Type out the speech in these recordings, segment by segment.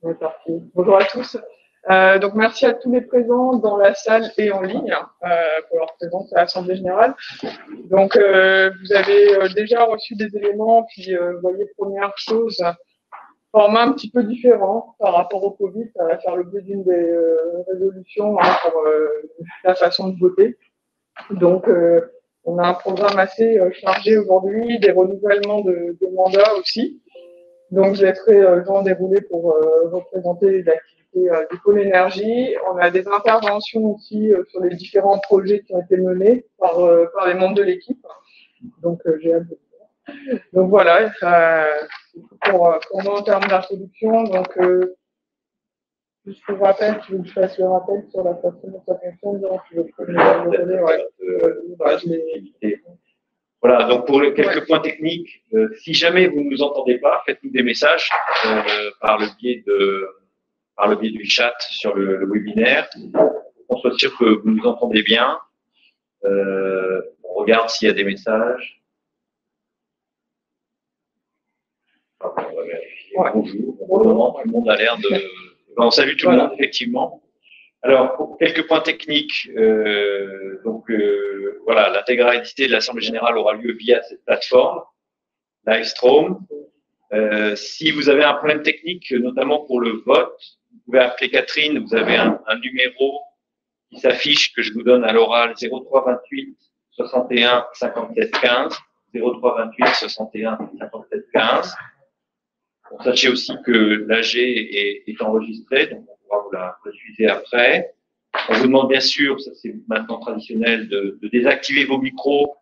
On est parti. Bonjour à tous. Donc merci à tous les présents dans la salle et en ligne pour leur présence à l'Assemblée générale. Donc vous avez déjà reçu des éléments, puis vous voyez première chose, format un petit peu différent par rapport au Covid. Ça va faire l'objet d'une des résolutions pour la façon de voter. Donc on a un programme assez chargé aujourd'hui, des renouvellements de mandats aussi. Donc, je laisserai Jean dérouler pour représenter l'activité du pôle énergie. On a des interventions aussi sur les différents projets qui ont été menés par les membres de l'équipe. Donc, j'ai hâte de voir. Donc, voilà, pour moi en termes d'introduction. Donc, juste pour rappel, tu veux que je fasse le rappel sur la façon dont ça fonctionne, Jean, tu veux que je me donner, ouais. Voilà, donc pour quelques points techniques, si jamais vous ne nous entendez pas, faites-nous des messages par le biais du chat sur le webinaire. On soit sûr que vous nous entendez bien. On regarde s'il y a des messages. Enfin, on va vérifier. Ouais. Bonjour. Pour le moment, tout le monde a l'air de. On salue tout le monde, effectivement. Alors, pour quelques points techniques, voilà, l'intégralité de l'Assemblée générale aura lieu via cette plateforme, Livestream. Si vous avez un problème technique, notamment pour le vote, vous pouvez appeler Catherine, vous avez un numéro qui s'affiche, que je vous donne à l'oral, 03 28 61 57 15, 03 28 61 57 15. Bon, sachez aussi que l'AG est enregistrée, donc on pourra vous la diffuser après. On vous demande bien sûr, ça c'est maintenant traditionnel, de désactiver vos micros.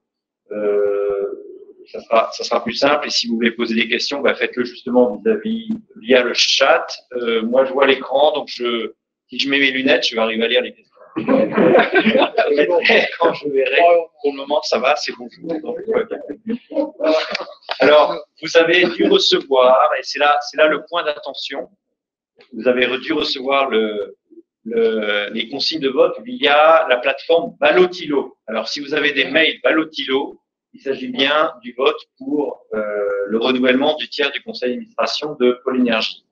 Ça sera plus simple. Et si vous voulez poser des questions, faites-le justement via le chat. Moi, je vois l'écran, donc si je mets mes lunettes, je vais arriver à lire les questions. Quand je verrai, pour le moment, ça va, c'est bonjour. Donc, alors, vous avez dû recevoir, et c'est là le point d'attention, vous avez dû recevoir les consignes de vote via la plateforme Ballotilo. Alors, si vous avez des mails Ballotilo, il s'agit bien du vote pour le renouvellement du tiers du conseil d'administration de Pôle Énergie.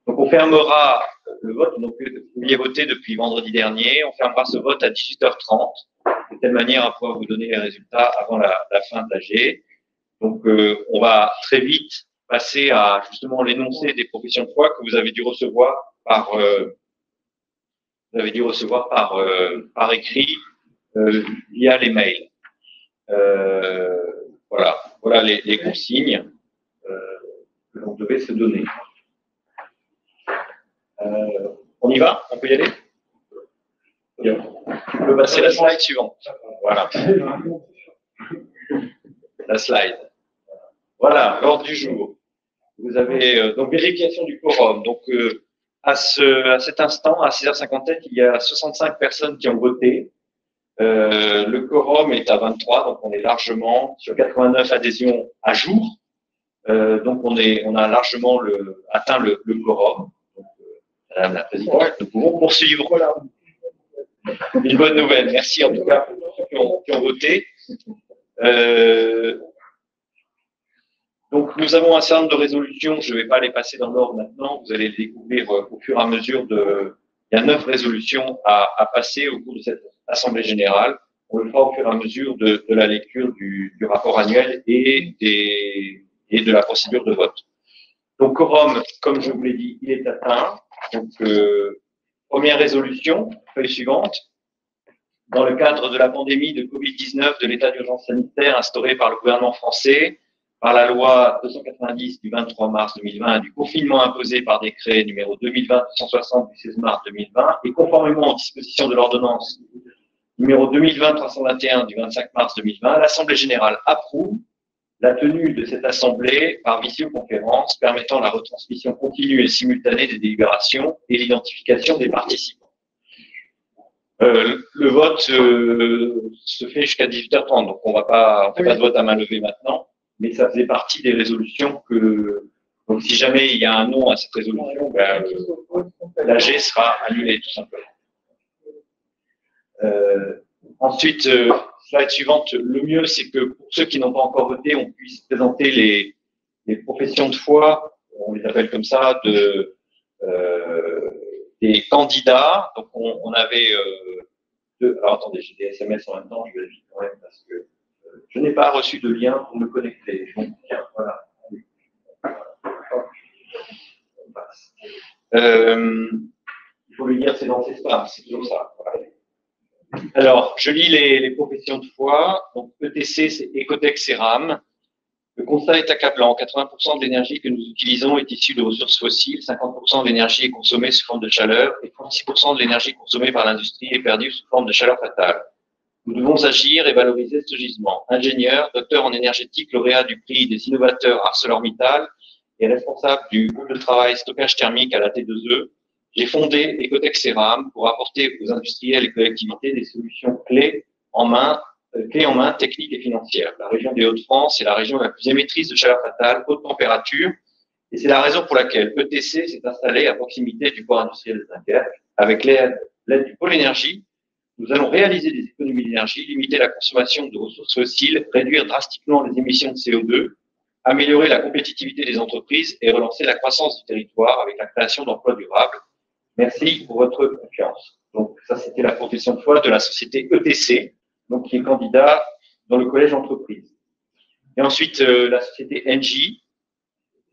Donc, on fermera le vote. Donc, vous pouviez voter depuis vendredi dernier. On fermera ce vote à 18h30, de telle manière à pouvoir vous donner les résultats avant la fin de l'AG. Donc, on va très vite passer à justement l'énoncé des professions de foi que vous avez dû recevoir par écrit via les mails. Voilà les consignes que l'on devait se donner. On y va? On peut y aller? Tu peux passer la slide suivante. Voilà. La slide. Voilà, l'ordre du jour. Vous avez donc vérification du quorum. Donc à cet instant, à 6h57, il y a 65 personnes qui ont voté. Le quorum est à 23, donc on est largement sur 89 adhésions à jour. Donc on a largement atteint le quorum. Donc, Madame la Présidente, nous pouvons poursuivre. Voilà. Une bonne nouvelle. Merci en tout cas pour ceux qui ont voté. Donc nous avons un certain nombre de résolutions. Je ne vais pas les passer dans l'ordre maintenant. Vous allez les découvrir au fur et à mesure il y a 9 résolutions à passer au cours de cette Assemblée générale. On le fera au fur et à mesure de la lecture du rapport annuel et de la procédure de vote. Donc, quorum, comme je vous l'ai dit, il est atteint. Donc, première résolution, feuille suivante. Dans le cadre de la pandémie de Covid-19, de l'état d'urgence sanitaire instauré par le gouvernement français, par la loi 290 du 23 mars 2020 et du confinement imposé par décret numéro 2020-160 du 16 mars 2020 et conformément aux dispositions de l'ordonnance numéro 2020-321 du 25 mars 2020, l'Assemblée générale approuve la tenue de cette assemblée par visioconférence permettant la retransmission continue et simultanée des délibérations et l'identification des participants. Le vote se fait jusqu'à 18h30, donc on fait pas de vote à main levée maintenant, mais ça faisait partie des résolutions donc si jamais il y a un non à cette résolution, l'AG sera annulée tout simplement. Ensuite, slide suivante, le mieux c'est que pour ceux qui n'ont pas encore voté, on puisse présenter les professions de foi, on les appelle comme ça, des candidats. Donc, on avait deux. Alors, attendez, j'ai des SMS en même temps, je vérifie quand même parce que je n'ai pas reçu de lien pour me connecter. Donc, tiens, voilà. Il faut le lire, c'est dans ses spams, c'est toujours ça. Voilà. Alors, je lis les professions de foi. Donc, ETC, c'est Ecotech Ceram. Le constat est accablant. 80% de l'énergie que nous utilisons est issue de ressources fossiles, 50% de l'énergie est consommée sous forme de chaleur et 36% de l'énergie consommée par l'industrie est perdue sous forme de chaleur fatale. Nous devons agir et valoriser ce gisement. Ingénieur, docteur en énergétique, lauréat du prix des innovateurs ArcelorMittal et responsable du groupe de travail stockage thermique à la T2E, j'ai fondé Ecotech Ceram pour apporter aux industriels et collectivités des solutions clés en main, techniques et financières. La région des Hauts-de-France est la région la plus émettrice de chaleur fatale, haute température, et c'est la raison pour laquelle ETC s'est installé à proximité du port industriel de Dunkerque. Avec l'aide du pôle énergie, nous allons réaliser des économies d'énergie, limiter la consommation de ressources fossiles, réduire drastiquement les émissions de CO2, améliorer la compétitivité des entreprises et relancer la croissance du territoire avec la création d'emplois durables. Merci pour votre confiance. Donc, ça, c'était la profession de foi de la société ETC, donc qui est candidat dans le collège entreprise. Et ensuite, la société Engie,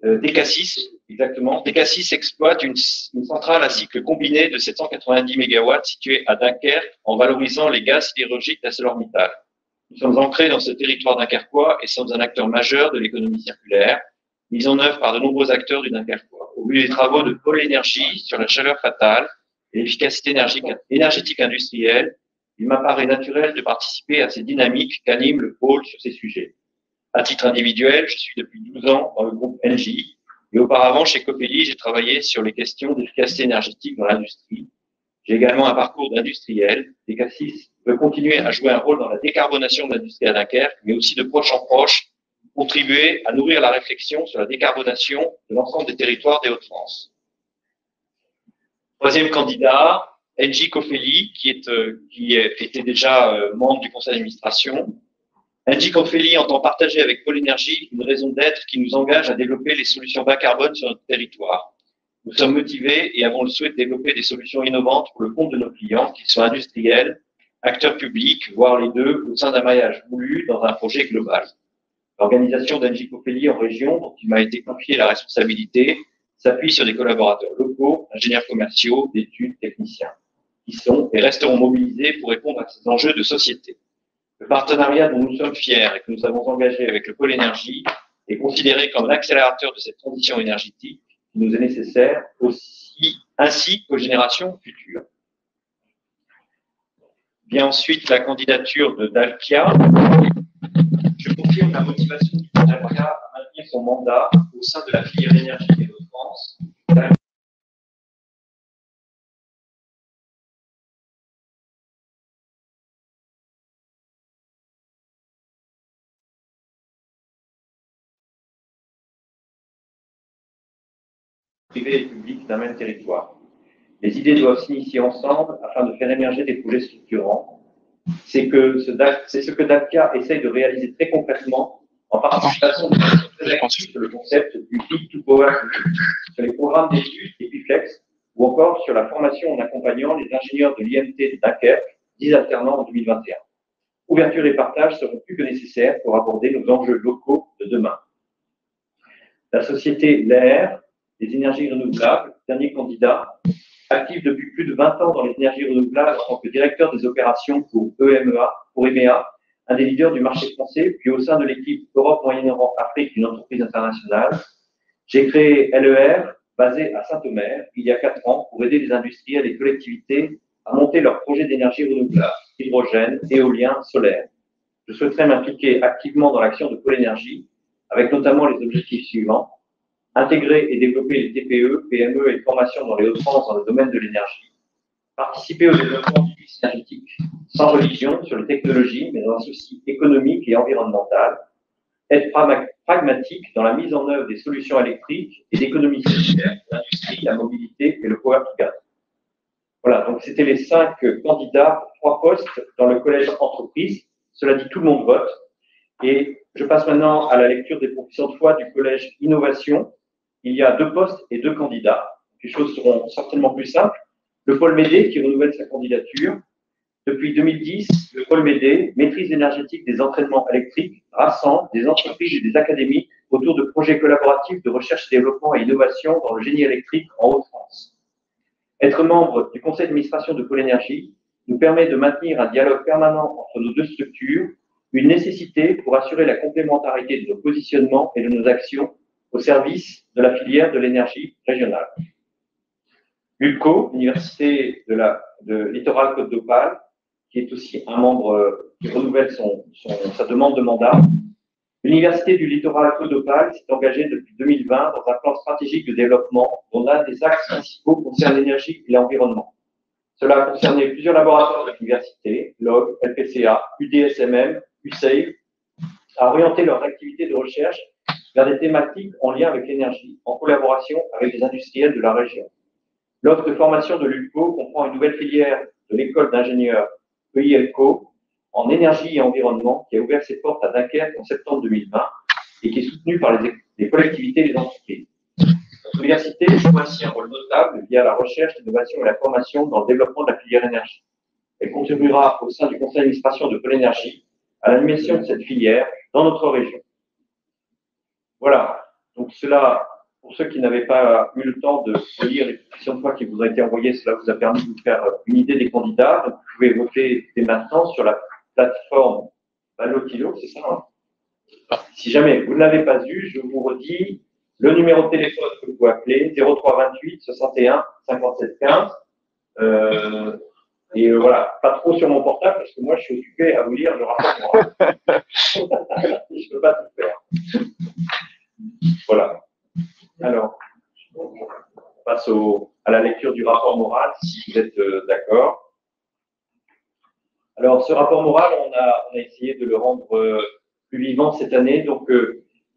DK6, exactement. DK6 exploite une centrale à cycle combiné de 790 MW située à Dunkerque en valorisant les gaz sidérurgiques d'ArcelorMittal. Nous sommes ancrés dans ce territoire dunkerquois et sommes un acteur majeur de l'économie circulaire, mise en œuvre par de nombreux acteurs du Dunkerquois. Au vu des travaux de Pôle Énergie sur la chaleur fatale et l'efficacité énergétique industrielle, il m'apparaît naturel de participer à ces dynamiques qu'anime le pôle sur ces sujets. À titre individuel, je suis depuis 12 ans dans le groupe Engie et auparavant chez Copelli, j'ai travaillé sur les questions d'efficacité énergétique dans l'industrie. J'ai également un parcours d'industriel. DK6 veut continuer à jouer un rôle dans la décarbonation de l'industrie à Dunkerque, mais aussi de proche en proche, contribuer à nourrir la réflexion sur la décarbonation de l'ensemble des territoires des Hauts-de-France. Troisième candidat, Engie Copelli, qui était déjà membre du conseil d'administration. Engie Copelli entend partager avec Pôle Énergie une raison d'être qui nous engage à développer les solutions bas carbone sur notre territoire. Nous sommes motivés et avons le souhait de développer des solutions innovantes pour le compte de nos clients, qu'ils soient industriels, acteurs publics, voire les deux, au sein d'un maillage voulu dans un projet global. L'organisation d'Engie Copelli en région, dont il m'a été confié la responsabilité, s'appuie sur des collaborateurs locaux, ingénieurs commerciaux, d'études, techniciens, qui sont et resteront mobilisés pour répondre à ces enjeux de société. Le partenariat dont nous sommes fiers et que nous avons engagé avec le Pôle Énergie est considéré comme l'accélérateur de cette transition énergétique qui nous est nécessaire ainsi qu'aux générations futures. Vient ensuite la candidature de Dalkia. Je confirme la motivation du Dalkia à maintenir son mandat au sein de la filière énergie des Hauts-de-France. Privé et public d'un même territoire. Les idées doivent s'initier ensemble afin de faire émerger des projets structurants. C'est ce que Dalkia essaye de réaliser très concrètement en participation de façon très active sur le concept du Big to Power, sur les programmes d'études Epiflex ou encore sur la formation en accompagnant les ingénieurs de l'IMT de Dunkerque, 10 alternants en 2021. Ouverture et partage seront plus que nécessaires pour aborder nos enjeux locaux de demain. La société LER, les énergies renouvelables, dernier candidat, actif depuis plus de 20 ans dans les énergies renouvelables en tant que directeur des opérations pour EMEA, un des leaders du marché français, puis au sein de l'équipe Europe, Moyen-Orient, Afrique d'une entreprise internationale. J'ai créé LER, basé à Saint-Omer, il y a 4 ans, pour aider les industriels et les collectivités à monter leurs projets d'énergie renouvelable, hydrogène, éolien, solaire. Je souhaiterais m'impliquer activement dans l'action de Pôle Énergie, avec notamment les objectifs suivants: intégrer et développer les TPE, PME et formations dans les Hauts-de-France dans le domaine de l'énergie, participer au développement du mix énergétique sans religion sur les technologies, mais dans un souci économique et environnemental, être pragmatique dans la mise en œuvre des solutions électriques et d'économie circulaire pour l'industrie, la mobilité et le power to gas. Voilà, donc c'était les 5 candidats pour 3 postes dans le collège entreprise. Cela dit, tout le monde vote. Et je passe maintenant à la lecture des professions de foi du collège innovation. Il y a 2 postes et 2 candidats. les choses seront certainement plus simples. Le pôle Médée qui renouvelle sa candidature. Depuis 2010, le pôle Médée, maîtrise énergétique des entraînements électriques, rassemble des entreprises et des académies autour de projets collaboratifs de recherche, développement et innovation dans le génie électrique en Haute-France. Être membre du conseil d'administration de Pôle Énergie nous permet de maintenir un dialogue permanent entre nos deux structures, une nécessité pour assurer la complémentarité de nos positionnements et de nos actions au service de la filière de l'énergie régionale. L'ULCO, Université de Littoral Côte d'Opale, qui est aussi un membre qui renouvelle sa demande de mandat. L'Université du Littoral Côte d'Opale s'est engagée depuis 2020 dans un plan stratégique de développement dont l'un des axes principaux concerne l'énergie et l'environnement. Cela a concerné plusieurs laboratoires de l'université, LOG, LPCA, UDSMM, USAID, à orienter leurs activités de recherche vers des thématiques en lien avec l'énergie, en collaboration avec les industriels de la région. L'offre de formation de l'ULCO comprend une nouvelle filière de l'école d'ingénieurs EILCO en énergie et environnement qui a ouvert ses portes à Dunkerque en septembre 2020 et qui est soutenue par les collectivités et les entreprises. Notre université joue ainsi un rôle notable via la recherche, l'innovation et la formation dans le développement de la filière énergie. Elle contribuera au sein du conseil d'administration de Pôle Énergie à l'animation de cette filière dans notre région. Voilà, donc cela, pour ceux qui n'avaient pas eu le temps de lire les propositions de loi qui vous ont été envoyées, cela vous a permis de vous faire une idée des candidats. Donc, vous pouvez voter dès maintenant sur la plateforme Ballotilo, c'est ça, hein? Si jamais vous ne l'avez pas eu, je vous redis le numéro de téléphone que vous pouvez appeler, 03 28 61 57 15. Voilà, pas trop sur mon portable parce que moi je suis occupé à vous lire le rapport moral. Je ne peux pas tout faire. Voilà. Alors, on passe à la lecture du rapport moral, si vous êtes d'accord. Alors, ce rapport moral, on a essayé de le rendre plus vivant cette année. Donc,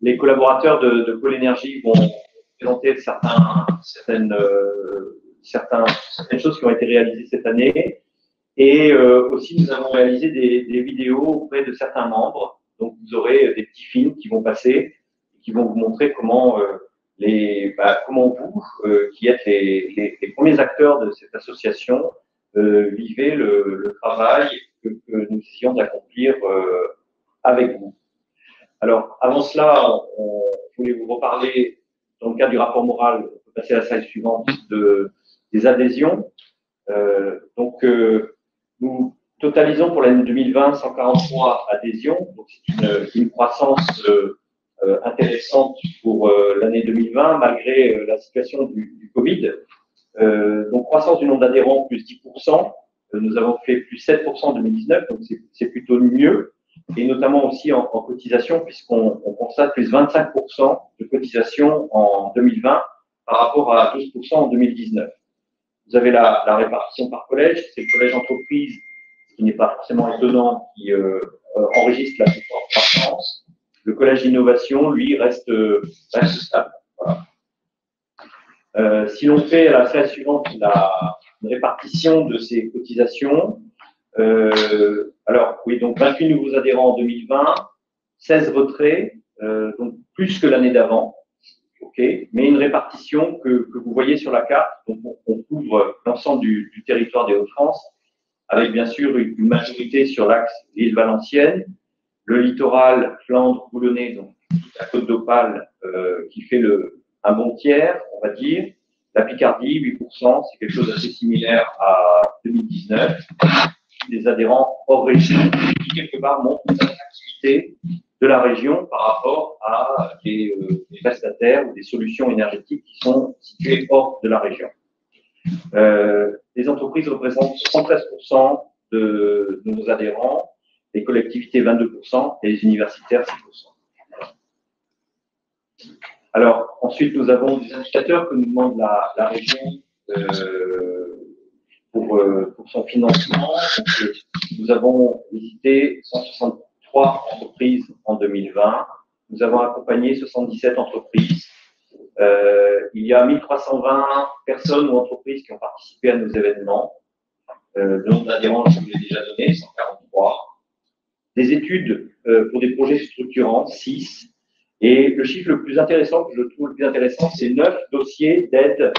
les collaborateurs de Pôle Énergie vont présenter certaines choses qui ont été réalisées cette année. Et aussi, nous avons réalisé des vidéos auprès de certains membres. Donc, vous aurez des petits films qui vont passer, qui vont vous montrer comment comment vous, qui êtes les premiers acteurs de cette association, vivez le travail que nous essayons d'accomplir avec vous. Alors, avant cela, je voulais vous reparler, dans le cadre du rapport moral, on peut passer à la slide suivante, des adhésions. Nous totalisons pour l'année 2020 143 adhésions, donc c'est une croissance intéressante pour l'année 2020, malgré la situation du Covid. Donc, croissance du nombre d'adhérents, plus 10%. Nous avons fait plus 7% en 2019, donc c'est plutôt mieux. Et notamment aussi en cotisation, puisqu'on constate plus 25% de cotisation en 2020 par rapport à 12% en 2019. Vous avez la répartition par collège, c'est le collège entreprise, ce qui n'est pas forcément étonnant, qui enregistre la plus forte croissance. Le collège d'innovation, lui, reste stable. Voilà. Si l'on fait à la slide suivante la répartition de ces cotisations, alors oui, donc 28 nouveaux adhérents en 2020, 16 retraits, donc plus que l'année d'avant, mais une répartition que vous voyez sur la carte, donc on couvre l'ensemble du territoire des Hauts-de-France, avec bien sûr une majorité sur l'axe Lille-Valenciennes, le littoral Flandre-Boulonnais, donc toute la Côte d'Opale, qui fait un bon tiers, on va dire. La Picardie, 8%, c'est quelque chose d'assez similaire à 2019. Des adhérents hors région qui, quelque part, montrent l'attractivité de la région par rapport à des prestataires ou des solutions énergétiques qui sont situées hors de la région. Les entreprises représentent 73% de nos adhérents, les collectivités 22% et les universitaires 6%. Alors, ensuite, nous avons des indicateurs que nous demande la région pour son financement. Donc, nous avons visité 163 entreprises en 2020. Nous avons accompagné 77 entreprises. Il y a 1320 personnes ou entreprises qui ont participé à nos événements. Le nombre d'adhérents, je vous l'ai déjà donné, 143. Des études pour des projets structurants, 6. Et le chiffre le plus intéressant, que je trouve le plus intéressant, c'est 9 dossiers d'aide.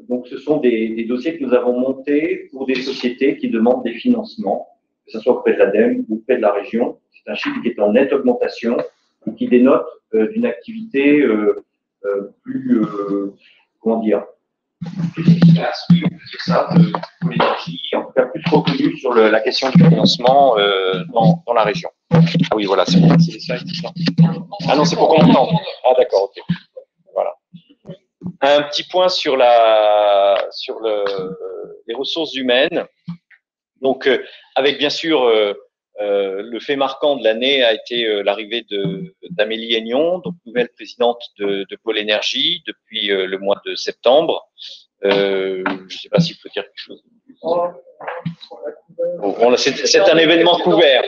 Donc, ce sont des dossiers que nous avons montés pour des sociétés qui demandent des financements, que ce soit auprès de l'ADEME ou auprès de la région. C'est un chiffre qui est en nette augmentation et qui dénote d'une activité plus, comment dire, plus efficace, oui, on peut dire ça, pour l'énergie, en tout cas plus reconnue sur la question du financement dans la région. Ah oui, voilà, c'est bon, c'est les slides, c'est ça. Ah non, c'est pour qu'on entende. Ah d'accord, ok. Voilà. Un petit point sur les ressources humaines. Donc, avec bien sûr le fait marquant de l'année a été l'arrivée d'Amélie Aignon, donc nouvelle présidente de Pôle Énergie depuis le mois de septembre. Je ne sais pas s'il faut dire quelque chose. Bon, c'est un événement couvert.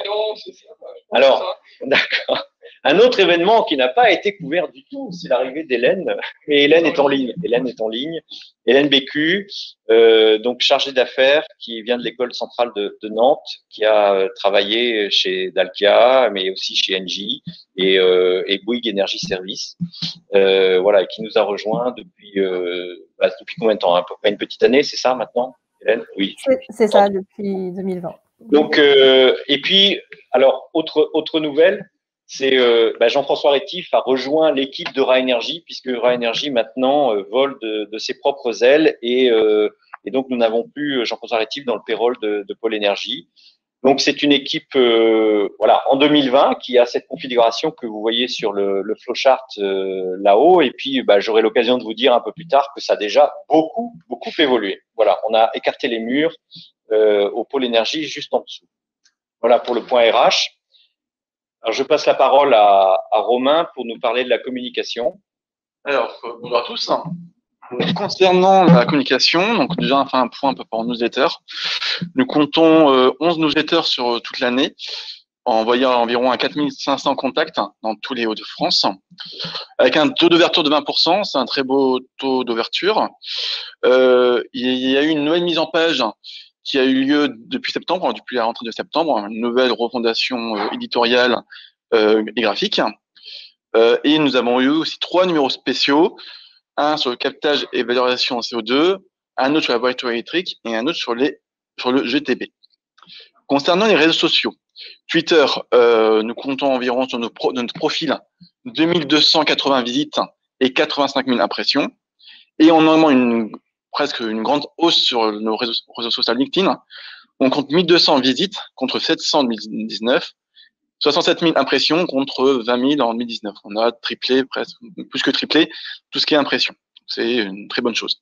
Alors, d'accord. Un autre événement qui n'a pas été couvert du tout, c'est l'arrivée d'Hélène. Et Hélène est en ligne. Hélène Bécu, donc chargée d'affaires, qui vient de l'école centrale de Nantes, qui a travaillé chez Dalkia, mais aussi chez Engie et Bouygues Energy Service. Voilà, et qui nous a rejoint depuis combien de temps? À peu près une petite année, c'est ça maintenant, Hélène? Oui. C'est ça, depuis 2020. Donc, et puis, alors, autre nouvelle, c'est Jean-François Rétif a rejoint l'équipe de Raénergie, puisque Raénergie maintenant vole de ses propres ailes et donc nous n'avons plus Jean-François Rétif dans le payroll de Pôle Énergie. Donc c'est une équipe en 2020 qui a cette configuration que vous voyez sur le flowchart là-haut, et puis j'aurai l'occasion de vous dire un peu plus tard que ça a déjà beaucoup évolué. Voilà, on a écarté les murs au Pôle Énergie juste en dessous. Voilà pour le point RH. Alors, je passe la parole à Romain pour nous parler de la communication. Alors, bonjour à tous. Concernant la communication, donc déjà on fait un point un peu par newsletter. Nous comptons 11 newsletters sur toute l'année, envoyant environ à 4500 contacts dans tous les Hauts-de-France, avec un taux d'ouverture de 20%, c'est un très beau taux d'ouverture. Il y a eu une nouvelle mise en page qui a eu lieu depuis septembre, depuis la rentrée de septembre, une nouvelle refondation éditoriale et graphique. Et nous avons eu aussi 3 numéros spéciaux, un sur le captage et valorisation en CO2, un autre sur la voiture électrique et un autre sur le GTB. Concernant les réseaux sociaux, Twitter, nous comptons environ sur notre profil 2280 visites et 85 000 impressions. Et on a presque une grande hausse sur nos réseaux sociaux LinkedIn. On compte 1200 visites contre 700 en 2019, 67 000 impressions contre 20 000 en 2019. On a triplé, presque plus que triplé, tout ce qui est impression. C'est une très bonne chose.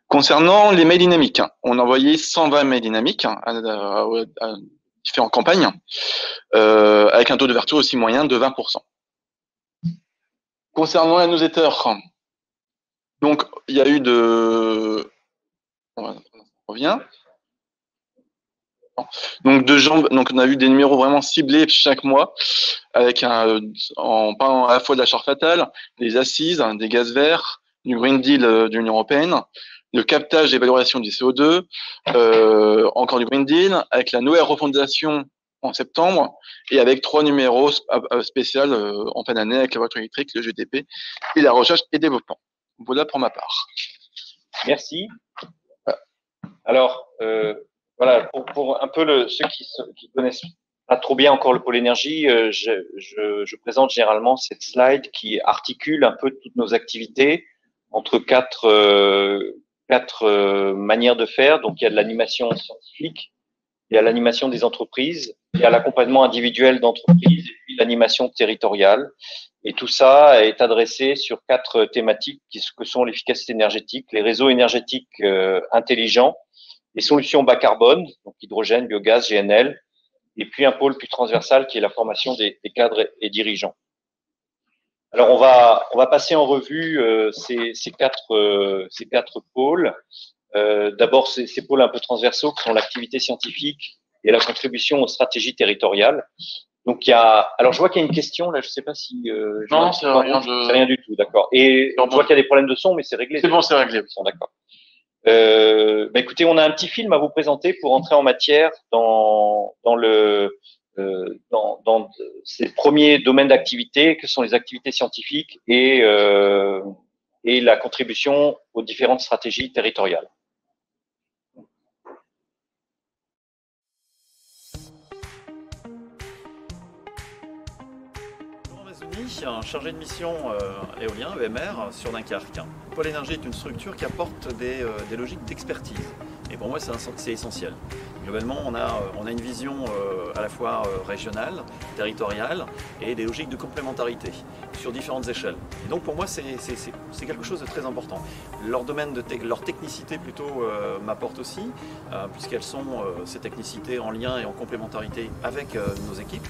Concernant les mails dynamiques, on a envoyé 120 mails dynamiques à différentes campagnes, avec un taux d'ouverture aussi moyen de 20%. Concernant la newsletter, donc il y a eu on revient. Donc on a eu des numéros vraiment ciblés chaque mois, avec en parlant à la fois de la charte fatale, des assises, des gaz verts, du Green Deal de l'Union européenne, le captage et valorisation du CO2, encore du Green Deal, avec la nouvelle refondation en septembre, et avec 3 numéros spéciaux en fin d'année avec la voiture électrique, le GTP et la recherche et développement. Voilà pour ma part. Merci. Alors, voilà, pour un peu ceux qui connaissent pas trop bien encore le pôle énergie, je présente généralement cette slide qui articule un peu toutes nos activités entre quatre manières de faire. Donc, il y a de l'animation scientifique, il y a l'animation des entreprises, il y a l'accompagnement individuel d'entreprises et puis l'animation territoriale. Et tout ça est adressé sur 4 thématiques que sont l'efficacité énergétique, les réseaux énergétiques intelligents, les solutions bas carbone, donc hydrogène, biogaz, GNL, et puis un pôle plus transversal qui est la formation des cadres et dirigeants. Alors on va passer en revue ces quatre pôles. D'abord ces pôles un peu transversaux qui sont l'activité scientifique et la contribution aux stratégies territoriales. Donc alors je vois qu'il y a une question là, je sais pas si non, c'est rien, c'est rien du tout, d'accord. Et on voit qu'il y a des problèmes de son, mais c'est réglé. C'est bon, c'est réglé. D'accord. Écoutez, on a un petit film à vous présenter pour entrer en matière dans dans ces premiers domaines d'activité que sont les activités scientifiques et la contribution aux différentes stratégies territoriales. Un chargé de mission éolien, EMR, sur Dunkerque. Pôle Énergie est une structure qui apporte des logiques d'expertise. Et pour moi, c'est essentiel. Globalement, on a une vision à la fois régionale, territoriale et des logiques de complémentarité sur différentes échelles. Et donc pour moi, c'est quelque chose de très important. Leur domaine leur technicité plutôt m'apporte aussi, puisqu'elles sont ces technicités en lien et en complémentarité avec nos équipes.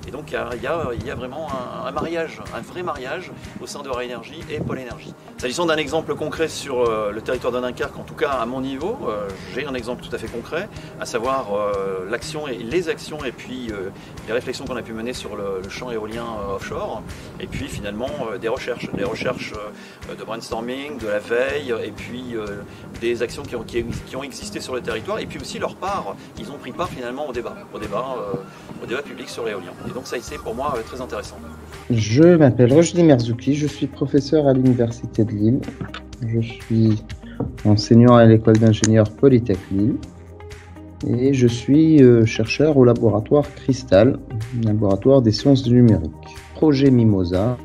Et donc il y a vraiment un mariage, un vrai mariage au sein de Ré Énergie et Pôle Énergie. S'agissant d'un exemple concret sur le territoire de Dunkerque, en tout cas à mon niveau, j'ai un exemple tout à fait concret, à savoir l'action et les actions et puis les réflexions qu'on a pu mener sur le champ éolien offshore, et puis finalement des recherches de brainstorming, de la veille, et puis des actions qui ont existé sur le territoire, et puis aussi leur part, ils ont pris part finalement au débat public sur l'éolien. Et donc ça a été pour moi très intéressant. Je m'appelle Rochdi Merzouki, je suis professeur à l'Université de Lille. Je suis enseignant à l'école d'ingénieurs Polytech Lille et je suis chercheur au laboratoire Cristal, laboratoire des sciences du numérique. Projet Mimosa,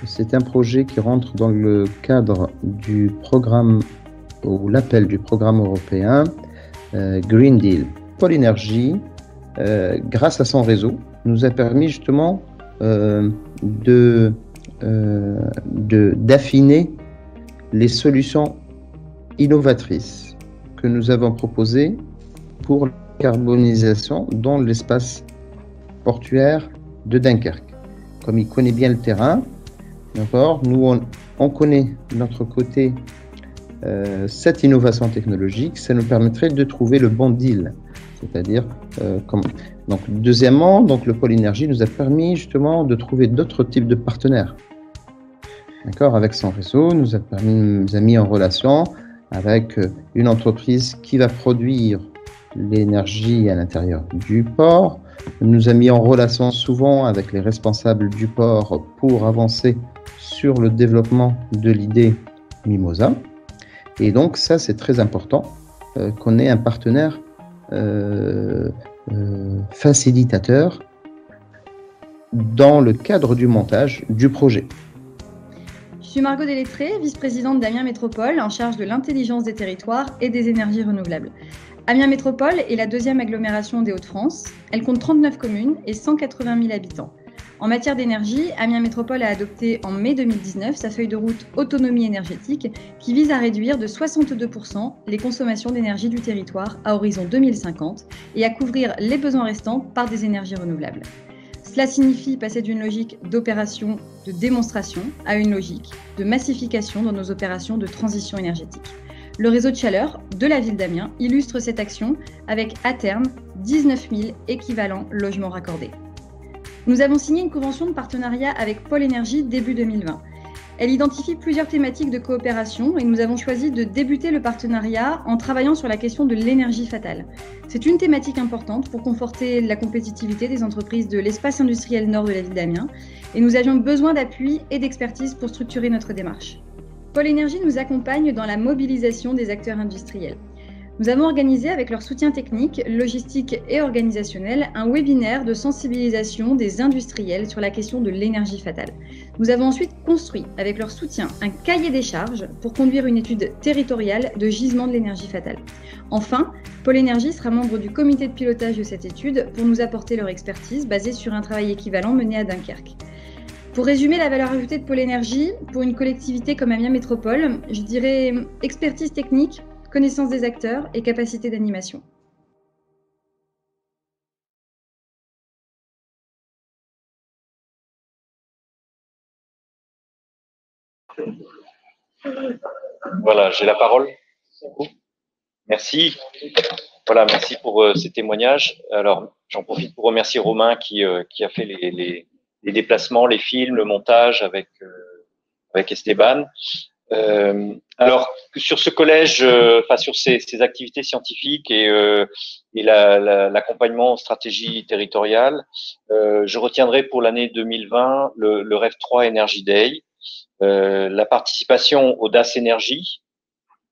c'est un projet qui rentre dans le cadre du programme, ou l'appel du programme européen Green Deal. Pôle Énergie, grâce à son réseau, nous a permis justement d'affiner les solutions innovatrices que nous avons proposées pour la carbonisation dans l'espace portuaire de Dunkerque. Comme il connaît bien le terrain, d'accord, nous on connaît de notre côté cette innovation technologique, ça nous permettrait de trouver le bon deal. C'est-à-dire, donc, deuxièmement, donc, le Pôle Énergie nous a permis justement de trouver d'autres types de partenaires. D'accord, avec son réseau, nous a mis en relation avec une entreprise qui va produire l'énergie à l'intérieur du port, nous a mis en relation souvent avec les responsables du port pour avancer sur le développement de l'idée Mimosa. Et donc ça, c'est très important qu'on ait un partenaire facilitateur dans le cadre du montage du projet. Je suis Margot Delettré, vice-présidente d'Amiens Métropole, en charge de l'intelligence des territoires et des énergies renouvelables. Amiens Métropole est la deuxième agglomération des Hauts-de-France. Elle compte 39 communes et 180 000 habitants. En matière d'énergie, Amiens Métropole a adopté en mai 2019 sa feuille de route autonomie énergétique qui vise à réduire de 62% les consommations d'énergie du territoire à horizon 2050 et à couvrir les besoins restants par des énergies renouvelables. Cela signifie passer d'une logique d'opération de démonstration à une logique de massification dans nos opérations de transition énergétique. Le réseau de chaleur de la ville d'Amiens illustre cette action avec, à terme, 19 000 équivalents logements raccordés. Nous avons signé une convention de partenariat avec Pôle Énergie début 2020. Elle identifie plusieurs thématiques de coopération et nous avons choisi de débuter le partenariat en travaillant sur la question de l'énergie fatale. C'est une thématique importante pour conforter la compétitivité des entreprises de l'espace industriel nord de la ville d'Amiens et nous avions besoin d'appui et d'expertise pour structurer notre démarche. Pôle Énergie nous accompagne dans la mobilisation des acteurs industriels. Nous avons organisé avec leur soutien technique, logistique et organisationnel un webinaire de sensibilisation des industriels sur la question de l'énergie fatale. Nous avons ensuite construit avec leur soutien un cahier des charges pour conduire une étude territoriale de gisement de l'énergie fatale. Enfin, Pôle Énergie sera membre du comité de pilotage de cette étude pour nous apporter leur expertise basée sur un travail équivalent mené à Dunkerque. Pour résumer la valeur ajoutée de Pôle Énergie, pour une collectivité comme Amiens Métropole, je dirais expertise technique, connaissance des acteurs et capacité d'animation. Voilà, j'ai la parole. Merci. Voilà, merci pour ces témoignages. Alors, j'en profite pour remercier Romain qui a fait les déplacements, les films, le montage avec Esteban. Alors, sur ce collège, enfin sur ces activités scientifiques et l'accompagnement en stratégie territoriale, je retiendrai pour l'année 2020 le REV 3 Energy Day, la participation au DAS Énergie,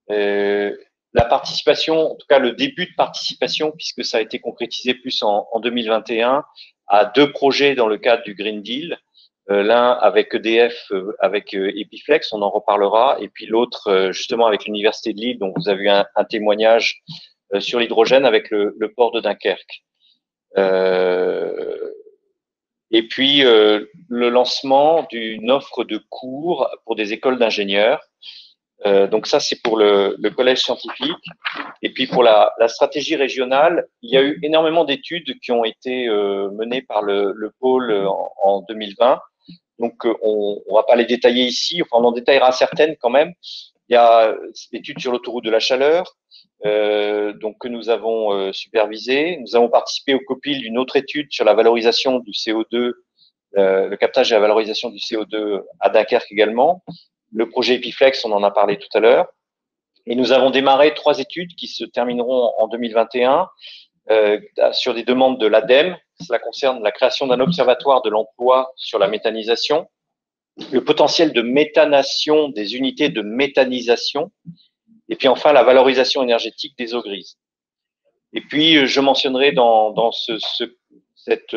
la participation, en tout cas le début de participation, puisque ça a été concrétisé plus en 2021, à 2 projets dans le cadre du Green Deal. L'un avec EDF, avec Epiflex, on en reparlera, et puis l'autre justement avec l'Université de Lille, dont vous avez eu un témoignage sur l'hydrogène avec le port de Dunkerque. Et puis le lancement d'une offre de cours pour des écoles d'ingénieurs. Donc ça, c'est pour le collège scientifique. Et puis pour la stratégie régionale, il y a eu énormément d'études qui ont été menées par le pôle en 2020. Donc, on va pas les détailler ici. Enfin, on en détaillera certaines quand même. Il y a l'étude sur l'autoroute de la chaleur, donc que nous avons supervisée. Nous avons participé au COPIL d'une autre étude sur la valorisation du CO2, le captage et la valorisation du CO2 à Dunkerque également. Le projet Epiflex, on en a parlé tout à l'heure. Et nous avons démarré 3 études qui se termineront en 2021 sur des demandes de l'ADEME. Cela concerne la création d'un observatoire de l'emploi sur la méthanisation, le potentiel de méthanation des unités de méthanisation, et puis enfin la valorisation énergétique des eaux grises. Et puis je mentionnerai dans cette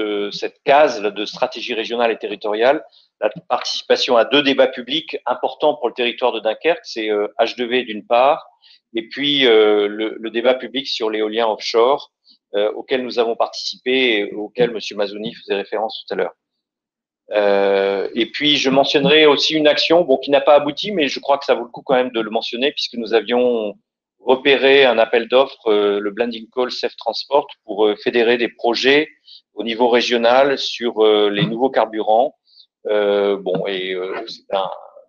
case de stratégie régionale et territoriale la participation à 2 débats publics importants pour le territoire de Dunkerque, c'est H2V d'une part, et puis le débat public sur l'éolien offshore, auquel nous avons participé et auquel M. Mazzoni faisait référence tout à l'heure. Et puis, je mentionnerai aussi une action qui n'a pas abouti, mais je crois que ça vaut le coup quand même de le mentionner, puisque nous avions repéré un appel d'offres, le Blending Call Safe Transport, pour fédérer des projets au niveau régional sur les nouveaux carburants.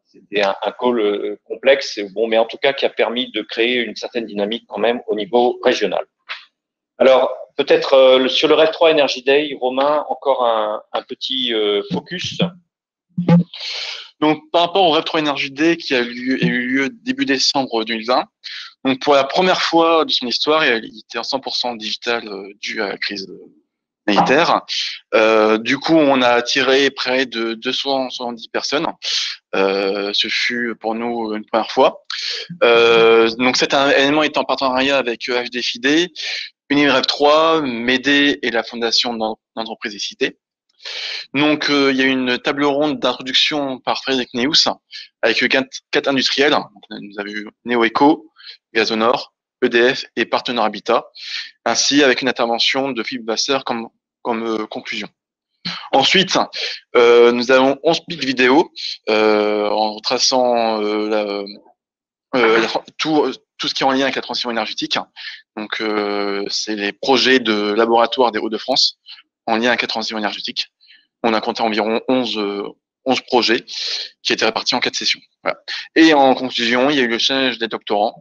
C'était un call complexe, mais en tout cas qui a permis de créer une certaine dynamique quand même au niveau régional. Alors, peut-être sur le REV 3 Energy Day, Romain, encore un petit focus. Donc, par rapport au REV 3 Energy Day qui a eu lieu début décembre 2020, donc pour la première fois de son histoire, il était en 100% digital dû à la crise sanitaire. Du coup, on a attiré près de 270 personnes. Ce fut pour nous une première fois. Donc, cet événement est en partenariat avec HDFID, UniREV 3, MEDE et la Fondation d'entreprise et cité. Donc, il y a une table ronde d'introduction par Frédéric Neus avec 4 industriels. Donc, nous avons eu Neoeco, Gazonor, EDF et Partenaire Habitat, ainsi avec une intervention de Philippe Vasseur comme conclusion. Ensuite, nous avons 11 pics vidéo en traçant tout ce qui est en lien avec la transition énergétique. Donc, c'est les projets de laboratoire des Hauts-de-France en lien avec la transition énergétique. On a compté environ 11 projets qui étaient répartis en 4 sessions. Voilà. Et en conclusion, il y a eu le challenge des doctorants,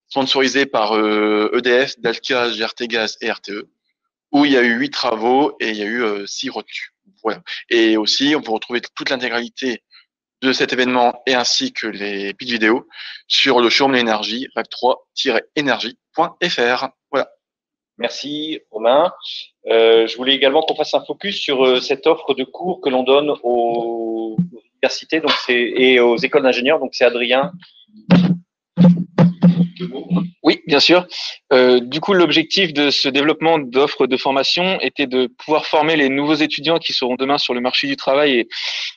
sponsorisé par EDF, Dalkia, GRT Gaz et RTE, où il y a eu 8 travaux et il y a eu 6 retenues. Voilà. Et aussi, on peut retrouver toute l'intégralité de cet événement et ainsi que les pics vidéo sur le showroom de l'énergie, rev3-energie.fr. Voilà. Merci Romain. Je voulais également qu'on fasse un focus sur cette offre de cours que l'on donne aux universités et aux écoles d'ingénieurs. Donc c'est Adrien. Oui, bien sûr. Du coup, l'objectif de ce développement d'offres de formation était de pouvoir former les nouveaux étudiants qui seront demain sur le marché du travail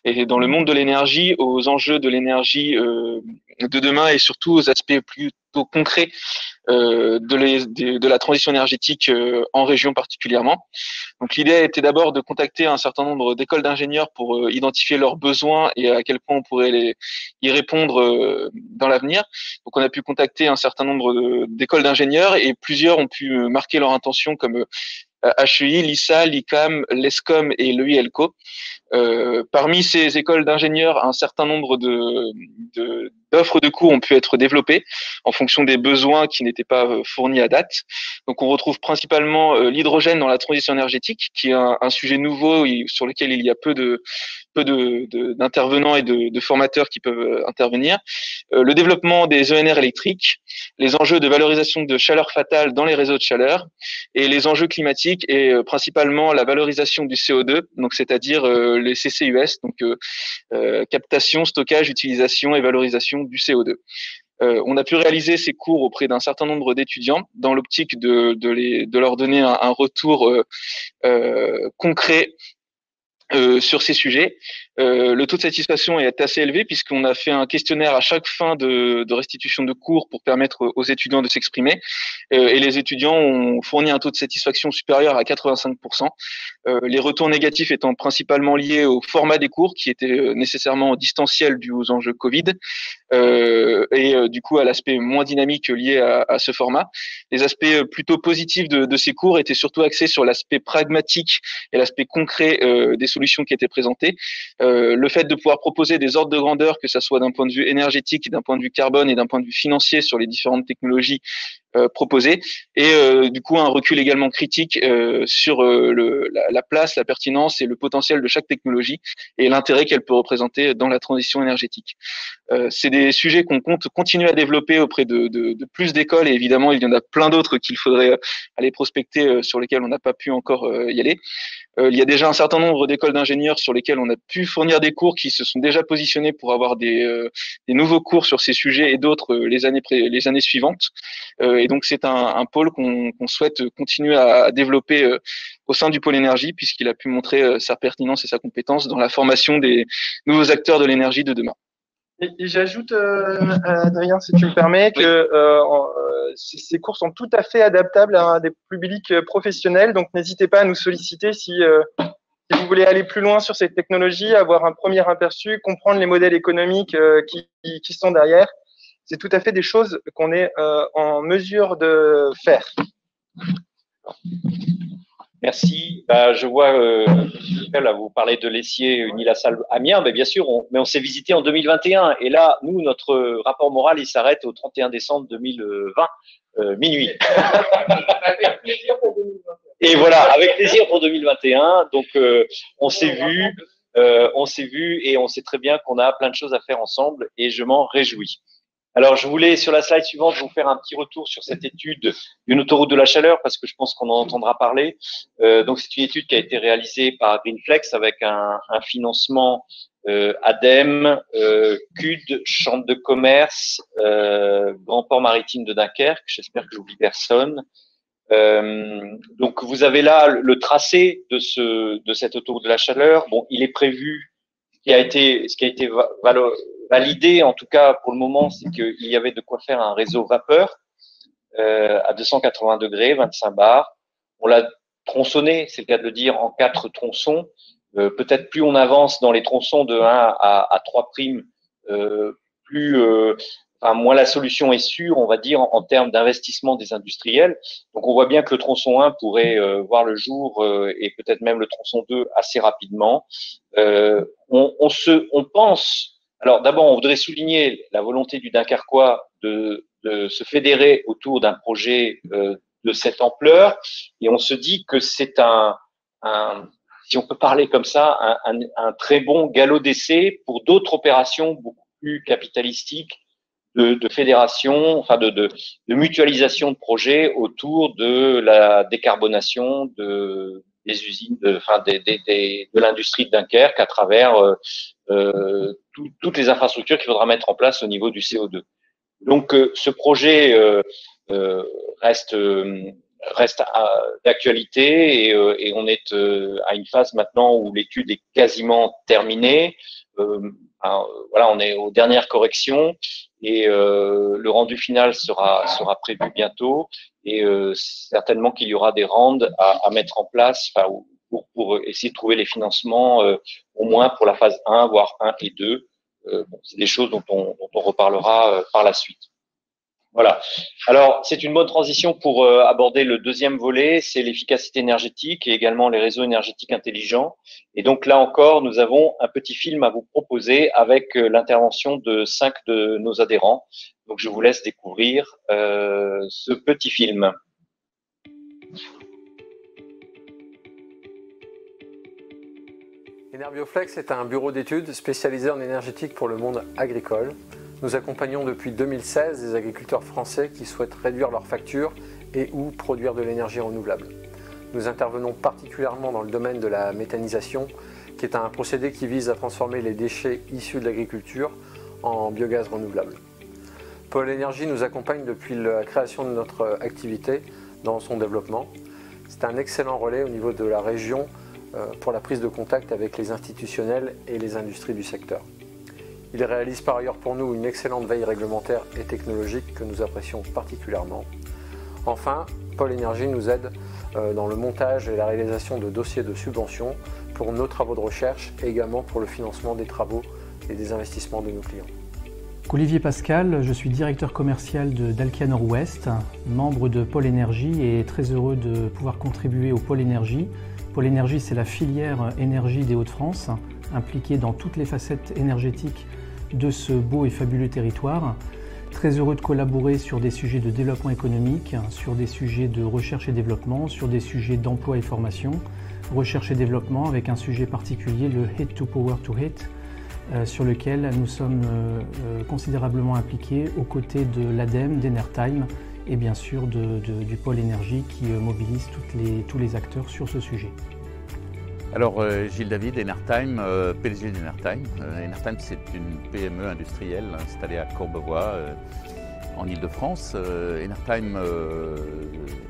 et dans le monde de l'énergie aux enjeux de l'énergie de demain et surtout aux aspects plutôt concrets de la transition énergétique en région particulièrement. Donc l'idée était d'abord de contacter un certain nombre d'écoles d'ingénieurs pour identifier leurs besoins et à quel point on pourrait y répondre dans l'avenir. Donc on a pu contacter un certain nombre d'écoles d'ingénieurs et plusieurs ont pu marquer leur intention comme HEI, l'ISA, l'ICAM, l'ESCOM et l'EILCO. Parmi ces écoles d'ingénieurs, un certain nombre d'offres de cours ont pu être développées en fonction des besoins qui n'étaient pas fournis à date. Donc, on retrouve principalement l'hydrogène dans la transition énergétique, qui est un sujet nouveau sur lequel il y a peu d'intervenants et de formateurs qui peuvent intervenir. Le développement des ENR électriques, les enjeux de valorisation de chaleur fatale dans les réseaux de chaleur et les enjeux climatiques et principalement la valorisation du CO2, donc c'est-à-dire les CCUS, donc captation, stockage, utilisation et valorisation du CO2. On a pu réaliser ces cours auprès d'un certain nombre d'étudiants dans l'optique de leur donner un retour concret sur ces sujets. Le taux de satisfaction est assez élevé puisqu'on a fait un questionnaire à chaque fin de restitution de cours pour permettre aux étudiants de s'exprimer et les étudiants ont fourni un taux de satisfaction supérieur à 85%. Les retours négatifs étant principalement liés au format des cours qui était nécessairement distanciel dû aux enjeux Covid et du coup à l'aspect moins dynamique lié à ce format. Les aspects plutôt positifs de ces cours étaient surtout axés sur l'aspect pragmatique et l'aspect concret des solutions qui étaient présentées. Le fait de pouvoir proposer des ordres de grandeur, que ça soit d'un point de vue énergétique, d'un point de vue carbone et d'un point de vue financier sur les différentes technologies proposées, et du coup un recul également critique sur la place, la pertinence et le potentiel de chaque technologie et l'intérêt qu'elle peut représenter dans la transition énergétique. C'est des sujets qu'on compte continuer à développer auprès de plus d'écoles et évidemment il y en a plein d'autres qu'il faudrait aller prospecter sur lesquels on n'a pas pu encore y aller. Il y a déjà un certain nombre d'écoles d'ingénieurs sur lesquelles on a pu fournir des cours qui se sont déjà positionnés pour avoir des nouveaux cours sur ces sujets et d'autres les années suivantes. Et donc c'est un pôle qu'on souhaite continuer à développer au sein du pôle énergie puisqu'il a pu montrer sa pertinence et sa compétence dans la formation des nouveaux acteurs de l'énergie de demain. Et j'ajoute, Adrien, si tu me permets, que ces cours sont tout à fait adaptables à des publics professionnels. Donc, n'hésitez pas à nous solliciter si vous voulez aller plus loin sur cette technologie, avoir un premier aperçu, comprendre les modèles économiques qui sont derrière. C'est tout à fait des choses qu'on est en mesure de faire. Merci. Je vois là, vous parlez de l'essier Unilassal Amiens, mais bien sûr, on s'est visité en 2021. Et là, nous, notre rapport moral, il s'arrête au 31 décembre 2020, minuit. Et voilà, avec plaisir pour 2021. Donc, on s'est vu et on sait très bien qu'on a plein de choses à faire ensemble et je m'en réjouis. Alors, je voulais, sur la slide suivante, vous faire un petit retour sur cette étude d'une autoroute de la chaleur, parce que je pense qu'on en entendra parler. Donc, c'est une étude qui a été réalisée par Greenflex avec un financement ADEME, CUD, Chambre de commerce, Grand Port Maritime de Dunkerque. J'espère que j'oublie personne. Donc, vous avez là le tracé de cette autoroute de la chaleur. Bon, il est prévu, ce qui a été validé, en tout cas pour le moment, c'est qu'il y avait de quoi faire un réseau vapeur à 280 degrés, 25 bars. On l'a tronçonné, c'est le cas de le dire, en 4 tronçons. Peut-être plus on avance dans les tronçons de 1 à 3 primes, moins la solution est sûre, on va dire, en termes d'investissement des industriels. Donc, on voit bien que le tronçon 1 pourrait voir le jour et peut-être même le tronçon 2 assez rapidement. On pense. Alors, d'abord, on voudrait souligner la volonté du Dunkerquois de se fédérer autour d'un projet de cette ampleur, et on se dit que c'est si on peut parler comme ça, un très bon galop d'essai pour d'autres opérations beaucoup plus capitalistiques de fédération, enfin de mutualisation de projets autour de la décarbonation des usines, de l'industrie de Dunkerque à travers toutes les infrastructures qu'il faudra mettre en place au niveau du CO2. Donc, ce projet reste d'actualité et on est à une phase maintenant où l'étude est quasiment terminée. Voilà, on est aux dernières corrections et le rendu final sera prévu bientôt et certainement qu'il y aura des rounds à mettre en place, pour essayer de trouver les financements au moins pour la phase 1, voire 1 et 2. C'est des choses dont on reparlera par la suite. Voilà. Alors, c'est une bonne transition pour aborder le deuxième volet, c'est l'efficacité énergétique et également les réseaux énergétiques intelligents. Et donc là encore, nous avons un petit film à vous proposer avec l'intervention de 5 de nos adhérents. Donc, je vous laisse découvrir ce petit film. Enerbioflex est un bureau d'études spécialisé en énergétique pour le monde agricole. Nous accompagnons depuis 2016 des agriculteurs français qui souhaitent réduire leurs factures et ou produire de l'énergie renouvelable. Nous intervenons particulièrement dans le domaine de la méthanisation, qui est un procédé qui vise à transformer les déchets issus de l'agriculture en biogaz renouvelable. Pôle Énergie nous accompagne depuis la création de notre activité dans son développement. C'est un excellent relais au niveau de la région pour la prise de contact avec les institutionnels et les industries du secteur. Il réalise par ailleurs pour nous une excellente veille réglementaire et technologique que nous apprécions particulièrement. Enfin, Pôle Énergie nous aide dans le montage et la réalisation de dossiers de subvention pour nos travaux de recherche et également pour le financement des travaux et des investissements de nos clients. Olivier Pascal, je suis directeur commercial d'Alkia Nord-Ouest, membre de Pôle Énergie et très heureux de pouvoir contribuer au Pôle Énergie. Pôle Énergie, c'est la filière énergie des Hauts-de-France, impliquée dans toutes les facettes énergétiques de ce beau et fabuleux territoire. Très heureux de collaborer sur des sujets de développement économique, sur des sujets de recherche et développement, sur des sujets d'emploi et formation, recherche et développement avec un sujet particulier, le Heat to Power to Heat, sur lequel nous sommes considérablement impliqués aux côtés de l'ADEME, d'Enertime et bien sûr du Pôle Énergie qui mobilise tous les acteurs sur ce sujet. Alors, Gilles David, Enertime, PDG d'Enertime. Enertime, c'est une PME industrielle installée à Courbevoie, en Ile-de-France. Enertime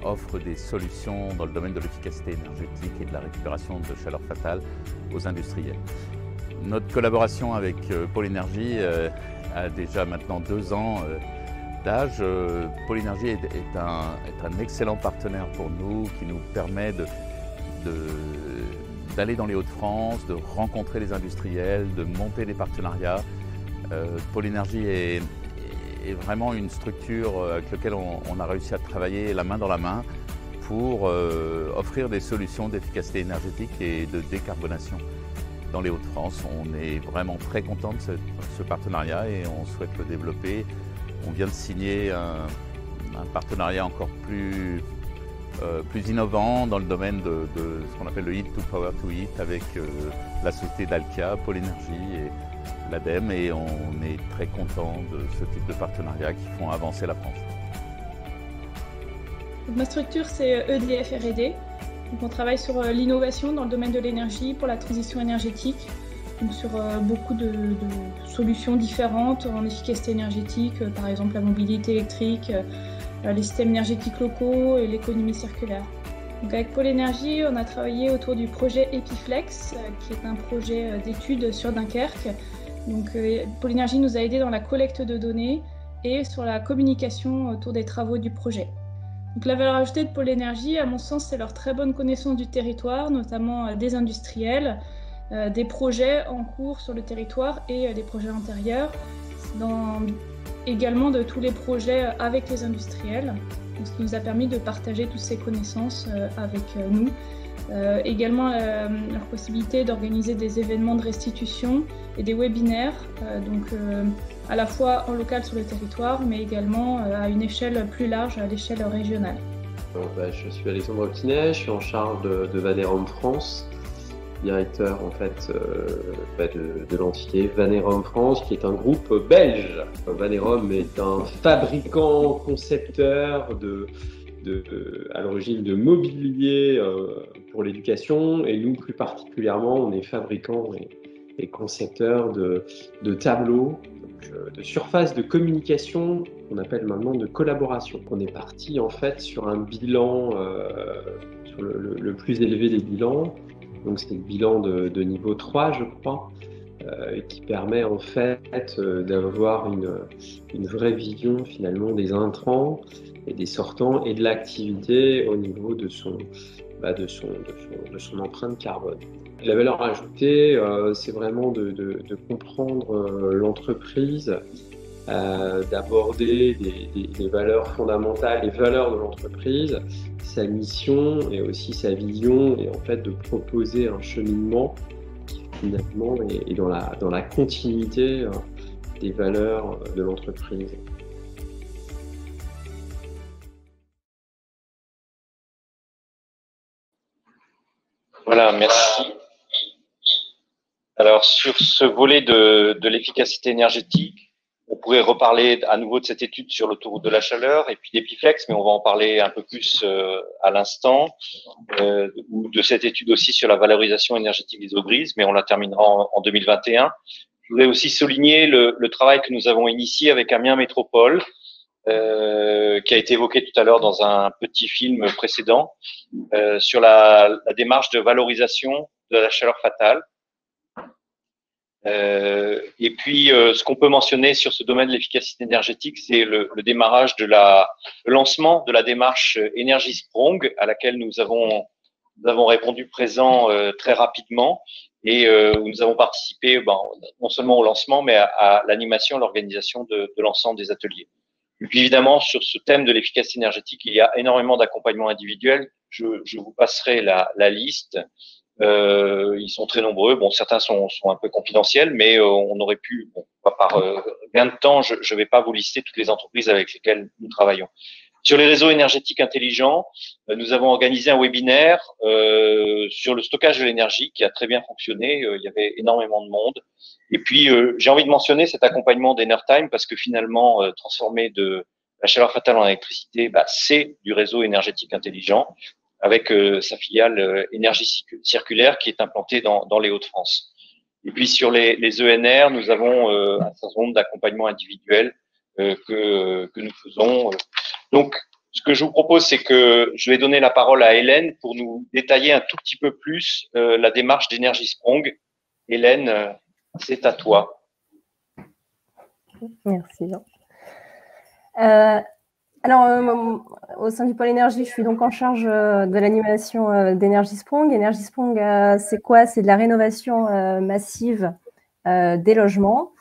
offre des solutions dans le domaine de l'efficacité énergétique et de la récupération de chaleur fatale aux industriels. Notre collaboration avec Pôle Énergie a déjà maintenant 2 ans d'âge. Pôle Énergie est un excellent partenaire pour nous qui nous permet d'aller dans les Hauts-de-France, de rencontrer les industriels, de monter des partenariats. Pôle Énergie est vraiment une structure avec laquelle on a réussi à travailler la main dans la main pour offrir des solutions d'efficacité énergétique et de décarbonation dans les Hauts-de-France. On est vraiment très content de ce partenariat et on souhaite le développer. On vient de signer un partenariat encore plus innovant dans le domaine de ce qu'on appelle le Heat to Power to Heat avec la société d'Alkia, Pôle Énergie et l'ADEME, et on est très content de ce type de partenariat qui font avancer la France. Donc, ma structure, c'est EDF R&D. Donc, on travaille sur l'innovation dans le domaine de l'énergie pour la transition énergétique, donc sur beaucoup de solutions différentes en efficacité énergétique, par exemple la mobilité électrique, les systèmes énergétiques locaux et l'économie circulaire. Donc avec Pôle Énergie, on a travaillé autour du projet Epiflex, qui est un projet d'études sur Dunkerque. Donc Pôle Énergie nous a aidés dans la collecte de données et sur la communication autour des travaux du projet. Donc la valeur ajoutée de Pôle Énergie, à mon sens, c'est leur très bonne connaissance du territoire, notamment des industriels, des projets en cours sur le territoire et des projets antérieurs, également de tous les projets avec les industriels, donc ce qui nous a permis de partager toutes ces connaissances avec nous. Également leur possibilité d'organiser des événements de restitution et des webinaires, à la fois en local sur le territoire, mais également à une échelle plus large, à l'échelle régionale. Je suis Alexandre Optinet, je suis en charge de Vanerom France, directeur en fait de l'entité Vanerom France, qui est un groupe belge. Vanerom est un fabricant concepteur à l'origine de mobilier pour l'éducation, et nous plus particulièrement on est fabricant et concepteur de tableaux, de surfaces de communication qu'on appelle maintenant de collaboration. On est parti en fait sur un bilan, sur le plus élevé des bilans, donc c'est le bilan de niveau 3 je crois, qui permet en fait d'avoir une vraie vision finalement des intrants et des sortants et de l'activité au niveau de son empreinte carbone. La valeur ajoutée, c'est vraiment de comprendre l'entreprise d'aborder des valeurs fondamentales, les valeurs de l'entreprise, sa mission et aussi sa vision, et en fait de proposer un cheminement qui finalement est dans la continuité des valeurs de l'entreprise. Voilà, merci. Alors, sur ce volet de l'efficacité énergétique, on pourrait reparler à nouveau de cette étude sur l'autoroute de la chaleur et puis d'Epiflex, mais on va en parler un peu plus à l'instant, ou de cette étude aussi sur la valorisation énergétique des eaux grises, mais on la terminera en 2021. Je voudrais aussi souligner le travail que nous avons initié avec Amiens Métropole, qui a été évoqué tout à l'heure dans un petit film précédent, sur la démarche de valorisation de la chaleur fatale. Et puis, ce qu'on peut mentionner sur ce domaine de l'efficacité énergétique, c'est le démarrage le lancement de la démarche Energy Sprong, à laquelle nous avons répondu présent très rapidement, et où nous avons participé non seulement au lancement, mais à l'animation, l'organisation de l'ensemble des ateliers. Et puis évidemment, sur ce thème de l'efficacité énergétique, il y a énormément d'accompagnements individuels. Je vous passerai la liste. Ils sont très nombreux. Bon, certains sont un peu confidentiels, mais on aurait pu, par gain de temps, je ne vais pas vous lister toutes les entreprises avec lesquelles nous travaillons. Sur les réseaux énergétiques intelligents, nous avons organisé un webinaire sur le stockage de l'énergie qui a très bien fonctionné. Il y avait énormément de monde. Et puis, j'ai envie de mentionner cet accompagnement d'Enertime parce que finalement, transformer de la chaleur fatale en électricité, c'est du réseau énergétique intelligent avec sa filiale énergie circulaire qui est implantée dans les Hauts-de-France. Et puis, sur les ENR, nous avons un certain nombre d'accompagnements individuels que nous faisons. Donc, ce que je vous propose, c'est que je vais donner la parole à Hélène pour nous détailler un tout petit peu plus la démarche d'Energy Sprong. Hélène, c'est à toi. Merci Jean. Alors, au sein du pôle énergie, je suis donc en charge de l'animation d'Energy Sprong. Energy Sprong, c'est quoi? C'est de la rénovation massive des logements.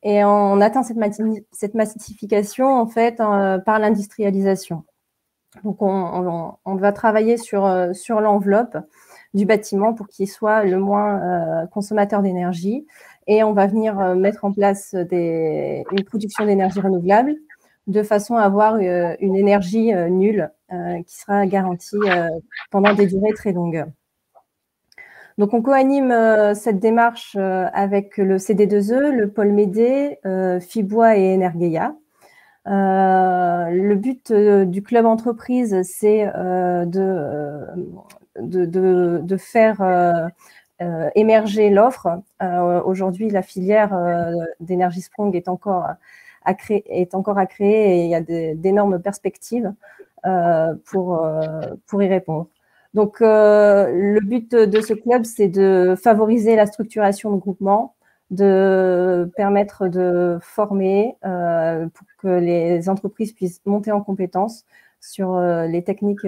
Et on atteint cette massification en fait par l'industrialisation. Donc, on va travailler sur l'enveloppe du bâtiment pour qu'il soit le moins consommateur d'énergie. Et on va venir mettre en place une production d'énergie renouvelable de façon à avoir une énergie nulle qui sera garantie pendant des durées très longues. Donc, on co-anime cette démarche avec le CD2E, le pôle Médé, Fibois et Energeia. Le but du club entreprise, c'est de faire émerger l'offre. Aujourd'hui, la filière d'Energy Sprong est encore à créer et il y a d'énormes perspectives pour y répondre. Donc, le but de ce club, c'est de favoriser la structuration de groupements, de permettre de former pour que les entreprises puissent monter en compétences sur les techniques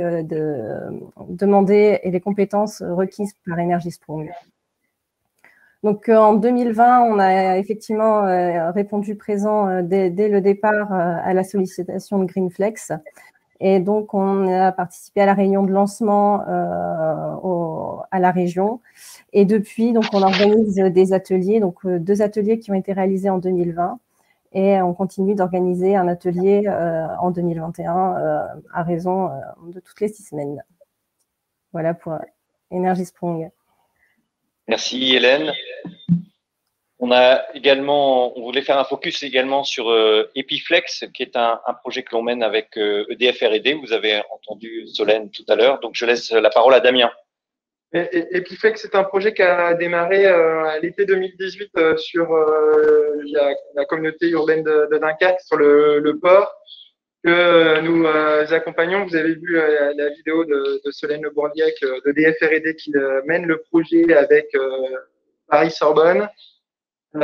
demandées et les compétences requises par Energy Sprong. Donc, en 2020, on a effectivement répondu présent dès le départ à la sollicitation de Greenflex. Et donc, on a participé à la réunion de lancement à la région. Et depuis, donc, on organise des ateliers, donc 2 ateliers qui ont été réalisés en 2020. Et on continue d'organiser un atelier en 2021 à raison de toutes les 6 semaines. Voilà pour Energy Sprong. Merci Hélène. On voulait faire un focus également sur Epiflex, qui est un projet que l'on mène avec EDF R&D. Vous avez entendu Solène tout à l'heure, donc je laisse la parole à Damien. Epiflex, c'est un projet qui a démarré à l'été 2018 sur la communauté urbaine de Dunkerque, sur le port, que nous accompagnons. Vous avez vu la vidéo de Solène Le Bourdiac d'EDF R&D qui mène le projet avec Paris-Sorbonne. C'est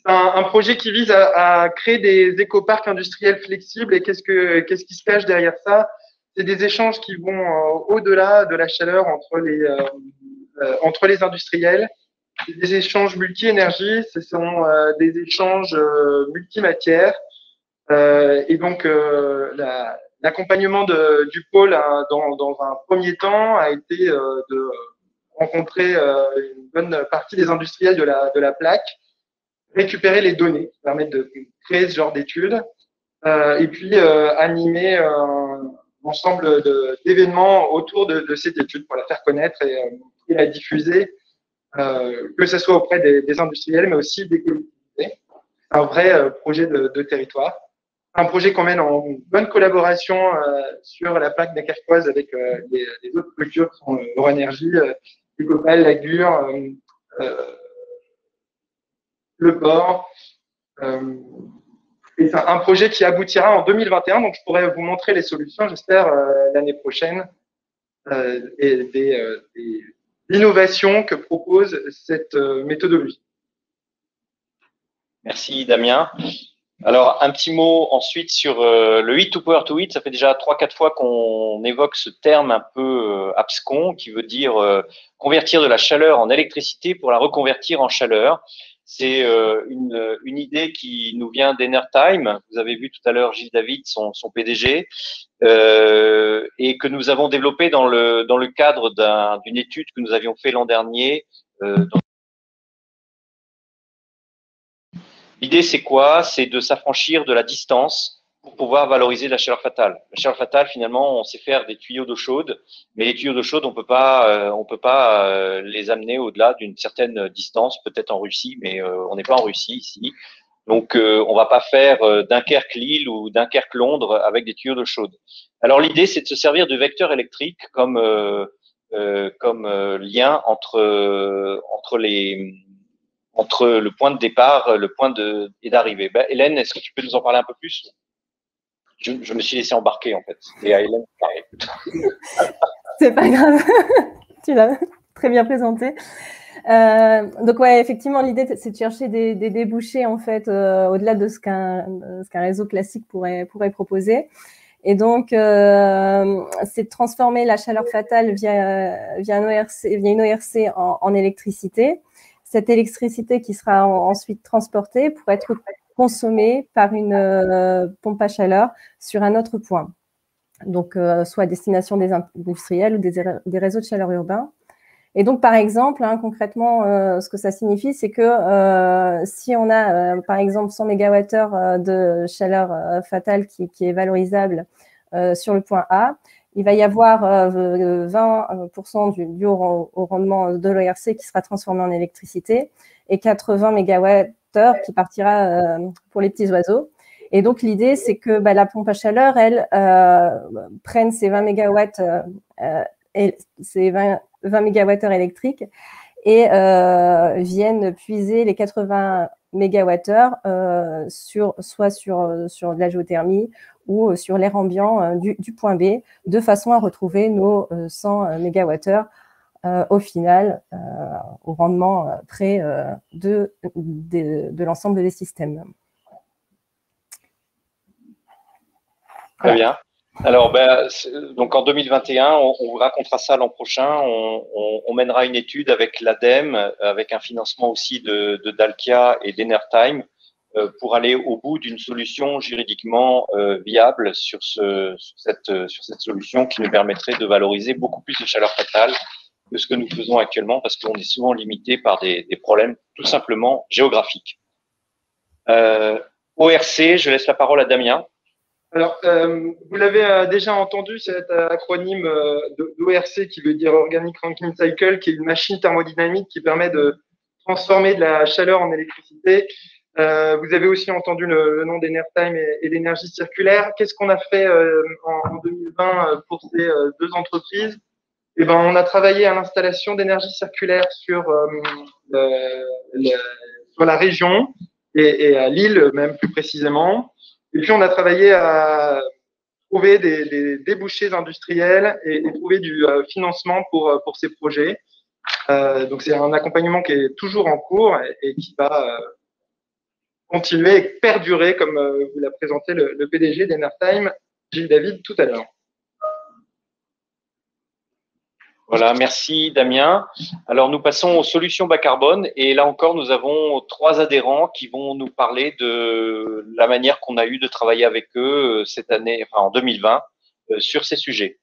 un projet qui vise à créer des écoparcs industriels flexibles. Et qu'est-ce qui se cache derrière ça? C'est des échanges qui vont au-delà de la chaleur entre les industriels des échanges multi-énergie, ce sont des échanges multimatières. Et donc, l'accompagnement du pôle dans un premier temps a été de rencontrer une bonne partie des industriels de la plaque, récupérer les données qui permettent de créer ce genre d'études, et puis animer un ensemble d'événements autour de cette étude pour la faire connaître et la diffuser, que ce soit auprès des industriels, mais aussi des collectivités. Un vrai projet de territoire. Un projet qu'on mène en bonne collaboration sur la plaque dunkerquoise avec les autres structures qui sont Eurénergie, Ecopel, la Gure, le port. Et c'est un projet qui aboutira en 2021, donc je pourrais vous montrer les solutions, j'espère, l'année prochaine, et des innovations que propose cette méthodologie. Merci Damien. Alors, un petit mot ensuite sur le heat to power to heat. Ça fait déjà 3-4 fois qu'on évoque ce terme un peu abscon qui veut dire convertir de la chaleur en électricité pour la reconvertir en chaleur. C'est une idée qui nous vient d'Enertime. Vous avez vu tout à l'heure Gilles David, son PDG, et que nous avons développé dans le cadre d'une étude que nous avions fait l'an dernier. L'idée, c'est quoi? C'est de s'affranchir de la distance pour pouvoir valoriser la chaleur fatale. La chaleur fatale, finalement, on sait faire des tuyaux d'eau chaude, mais les tuyaux d'eau chaude, on peut pas les amener au-delà d'une certaine distance, peut-être en Russie, mais on n'est pas en Russie ici. Donc, on va pas faire Dunkerque-Lille ou Dunkerque-Londres avec des tuyaux d'eau chaude. Alors, l'idée, c'est de se servir de vecteurs électriques comme lien entre le point de départ, le point et d'arrivée. Hélène, est-ce que tu peux nous en parler un peu plus? Je me suis laissé embarquer, en fait. Et à Hélène, pareil. C'est pas grave. Tu l'as très bien présenté. Donc, ouais, effectivement, l'idée, c'est de chercher des débouchés, en fait, au-delà de ce qu'un réseau classique pourrait proposer. Et donc, c'est de transformer la chaleur fatale via une ORC en électricité. Cette électricité qui sera ensuite transportée pour être consommée par une pompe à chaleur sur un autre point. Donc, soit à destination des industriels ou des réseaux de chaleur urbains. Et donc, par exemple, concrètement, ce que ça signifie, c'est que si on a, par exemple, 100 MWh de chaleur fatale qui est valorisable sur le point A, il va y avoir 20% du haut rendement de l'ORC qui sera transformé en électricité et 80 MWh qui partira pour les petits oiseaux. Et donc, l'idée, c'est que la pompe à chaleur, elle, prenne ces 20 MWh électriques et viennent puiser les 80 MWh soit sur de la géothermie ou sur l'air ambiant du point B, de façon à retrouver nos 100 MWh au final, au rendement près de l'ensemble des systèmes. Très bien. Alors, donc en 2021, on vous racontera ça l'an prochain. On mènera une étude avec l'ADEME, avec un financement aussi de Dalkia et d'Enertime, pour aller au bout d'une solution juridiquement viable sur cette solution qui nous permettrait de valoriser beaucoup plus de chaleur fatale que ce que nous faisons actuellement, parce qu'on est souvent limité par des problèmes tout simplement géographiques. ORC, je laisse la parole à Damien. Alors, vous l'avez déjà entendu, cet acronyme d'ORC qui veut dire Organic Rankine Cycle, qui est une machine thermodynamique qui permet de transformer de la chaleur en électricité. Vous avez aussi entendu le nom d'Enertime et l'énergie circulaire. Qu'est-ce qu'on a fait en 2020 pour ces deux entreprises? Eh ben, on a travaillé à l'installation d'énergie circulaire sur la région et à Lille, même plus précisément. Et puis, on a travaillé à trouver des débouchés industriels et trouver du financement pour ces projets. Donc, c'est un accompagnement qui est toujours en cours et qui va continuer et perdurer, comme vous l'a présenté le PDG d'Enertime, Gilles David, tout à l'heure. Voilà, merci Damien. Alors nous passons aux solutions bas carbone et là encore nous avons 3 adhérents qui vont nous parler de la manière qu'on a eu de travailler avec eux cette année, enfin en 2020, sur ces sujets.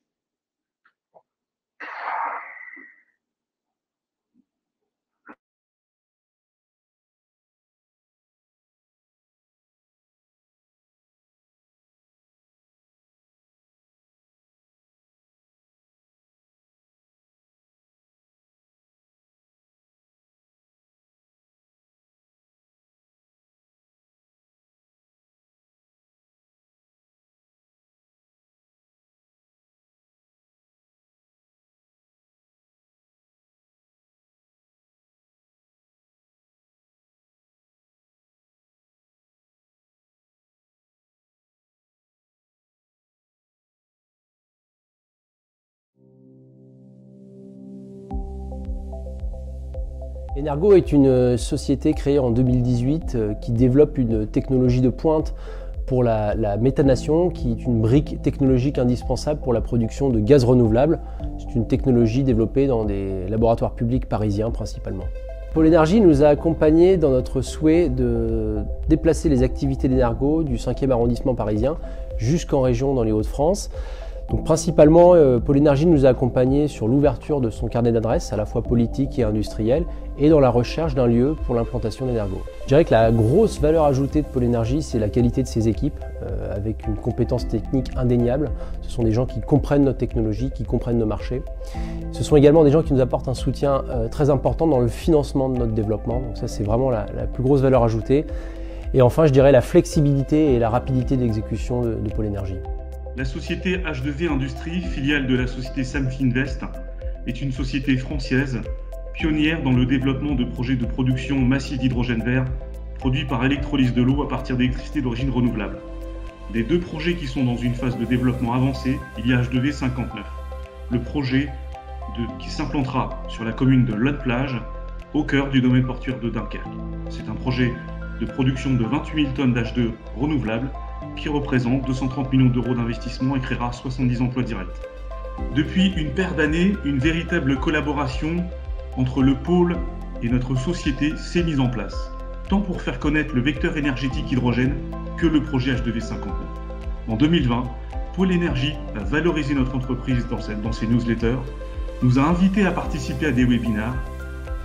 Energo est une société créée en 2018 qui développe une technologie de pointe pour la méthanation, qui est une brique technologique indispensable pour la production de gaz renouvelable. C'est une technologie développée dans des laboratoires publics parisiens principalement. Pôle Énergie nous a accompagnés dans notre souhait de déplacer les activités d'Energo du 5e arrondissement parisien jusqu'en région dans les Hauts-de-France. Donc principalement, Pôle Énergie nous a accompagnés sur l'ouverture de son carnet d'adresses, à la fois politique et industriel, et dans la recherche d'un lieu pour l'implantation d'Energo. Je dirais que la grosse valeur ajoutée de Pôle Énergie, c'est la qualité de ses équipes, avec une compétence technique indéniable. Ce sont des gens qui comprennent notre technologie, qui comprennent nos marchés. Ce sont également des gens qui nous apportent un soutien très important dans le financement de notre développement. Donc ça, c'est vraiment la plus grosse valeur ajoutée. Et enfin, je dirais la flexibilité et la rapidité d'exécution de Pôle Énergie. La société H2V Industrie, filiale de la société Samfinvest, est une société française pionnière dans le développement de projets de production massive d'hydrogène vert produit par électrolyse de l'eau à partir d'électricité d'origine renouvelable. Des 2 projets qui sont dans une phase de développement avancée, il y a H2V 59, le projet qui s'implantera sur la commune de Lot-Plage, au cœur du domaine portuaire de Dunkerque. C'est un projet de production de 28 000 tonnes d'H2 renouvelables qui représente 230 millions d'euros d'investissement et créera 70 emplois directs. Depuis une paire d'années, une véritable collaboration entre le pôle et notre société s'est mise en place, tant pour faire connaître le vecteur énergétique hydrogène que le projet H2V 59. En 2020, Pôle Énergie a valorisé notre entreprise dans ses newsletters, nous a invités à participer à des webinaires,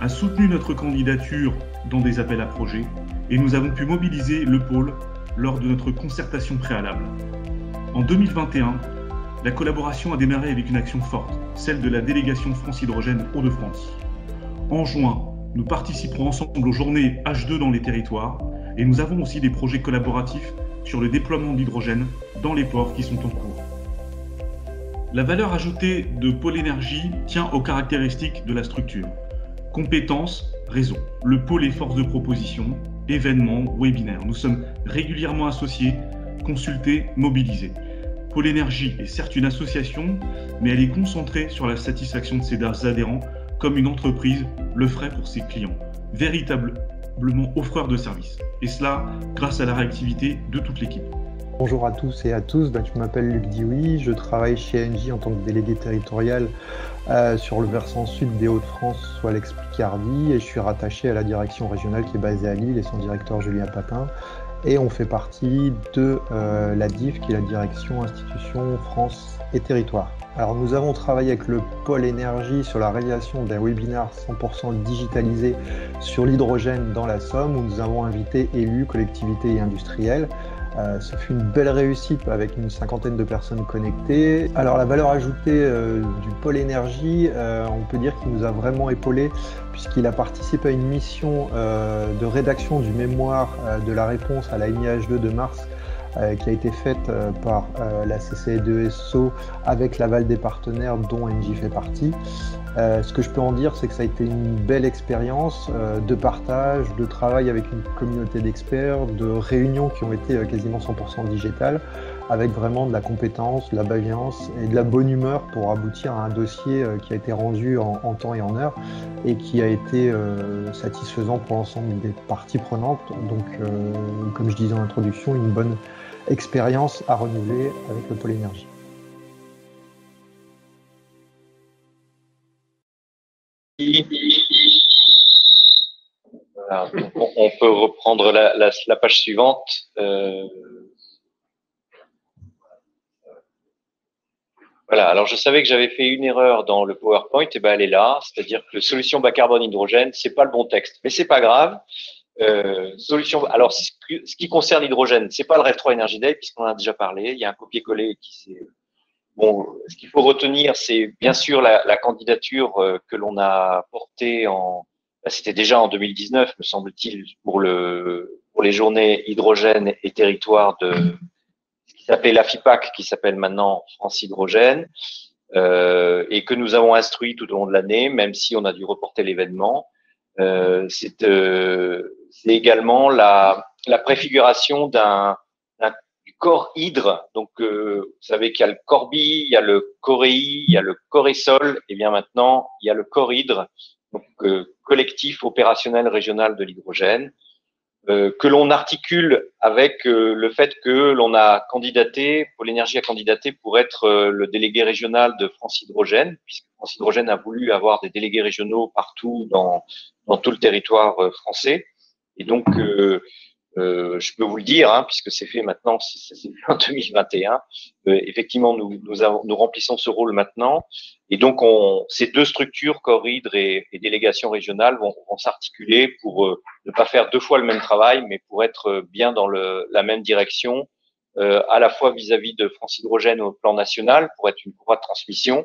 a soutenu notre candidature dans des appels à projets et nous avons pu mobiliser le pôle lors de notre concertation préalable. En 2021, la collaboration a démarré avec une action forte, celle de la délégation France Hydrogène Hauts-de-France. En juin, nous participerons ensemble aux journées H2 dans les territoires et nous avons aussi des projets collaboratifs sur le déploiement d'hydrogène dans les ports qui sont en cours. La valeur ajoutée de Pôle Énergie tient aux caractéristiques de la structure. Compétences, réseau. Le pôle est force de proposition, événements, webinaires. Nous sommes régulièrement associés, consultés, mobilisés. Pôle Énergie est certes une association, mais elle est concentrée sur la satisfaction de ses adhérents comme une entreprise le ferait pour ses clients, véritablement offreur de services. Et cela grâce à la réactivité de toute l'équipe. Bonjour à tous et à tous, je m'appelle Luc Dioui, je travaille chez ENGIE en tant que délégué territorial sur le versant sud des Hauts-de-France, soit l'Ex-Picardie, et je suis rattaché à la direction régionale qui est basée à Lille et son directeur Julien Patin. Et on fait partie de la DIF, qui est la direction Institutions France et Territoire. Alors nous avons travaillé avec le Pôle Énergie sur la réalisation d'un webinaire 100% digitalisé sur l'hydrogène dans la Somme, où nous avons invité élus, collectivités et industriels. Ce fut une belle réussite avec une 50aine de personnes connectées. Alors la valeur ajoutée du Pôle Énergie, on peut dire qu'il nous a vraiment épaulés puisqu'il a participé à une mission de rédaction du mémoire de la réponse à la NIH2 de mars qui a été faite par la CCE2SO avec l'aval des partenaires dont ENGIE fait partie. Ce que je peux en dire, c'est que ça a été une belle expérience de partage, de travail avec une communauté d'experts, de réunions qui ont été quasiment 100% digitales, avec vraiment de la compétence, de la bienveillance et de la bonne humeur pour aboutir à un dossier qui a été rendu en temps et en heure et qui a été satisfaisant pour l'ensemble des parties prenantes. Donc, comme je disais en introduction, une bonne expérience à renouveler avec le Pôle Énergie. Voilà, donc on peut reprendre la page suivante. Voilà, alors je savais que j'avais fait une erreur dans le PowerPoint, et ben elle est là, c'est-à-dire que solution bas carbone hydrogène, c'est pas le bon texte, mais c'est pas grave. Solution. Alors, ce qui concerne l'hydrogène, c'est pas le Rêve 3 Energy Day puisqu'on en a déjà parlé. Il y a un copier-coller qui s'est. Bon, ce qu'il faut retenir, c'est bien sûr la candidature que l'on a portée c'était déjà en 2019, me semble-t-il, pour les journées hydrogène et territoire de ce qui s'appelait l'AFIPAC, qui s'appelle maintenant France Hydrogène, et que nous avons instruit tout au long de l'année, même si on a dû reporter l'événement. C'est également la préfiguration du corps hydre. Donc, vous savez qu'il y a le corbi, il y a le coréi, il y a le coresol, et bien maintenant, il y a le corps hydre, donc collectif opérationnel régional de l'hydrogène, que l'on articule avec le fait que l'on a candidaté, Pôle Énergie a candidaté pour être le délégué régional de France Hydrogène, puisque France Hydrogène a voulu avoir des délégués régionaux partout dans tout le territoire français. Et donc, je peux vous le dire, hein, puisque c'est fait maintenant, c'est fait en 2021. Effectivement, nous remplissons ce rôle maintenant. Et donc, ces deux structures, corps hydre et délégation régionale, vont s'articuler pour ne pas faire deux fois le même travail, mais pour être bien dans la même direction, à la fois vis-à-vis de France Hydrogène au plan national, pour être une voie de transmission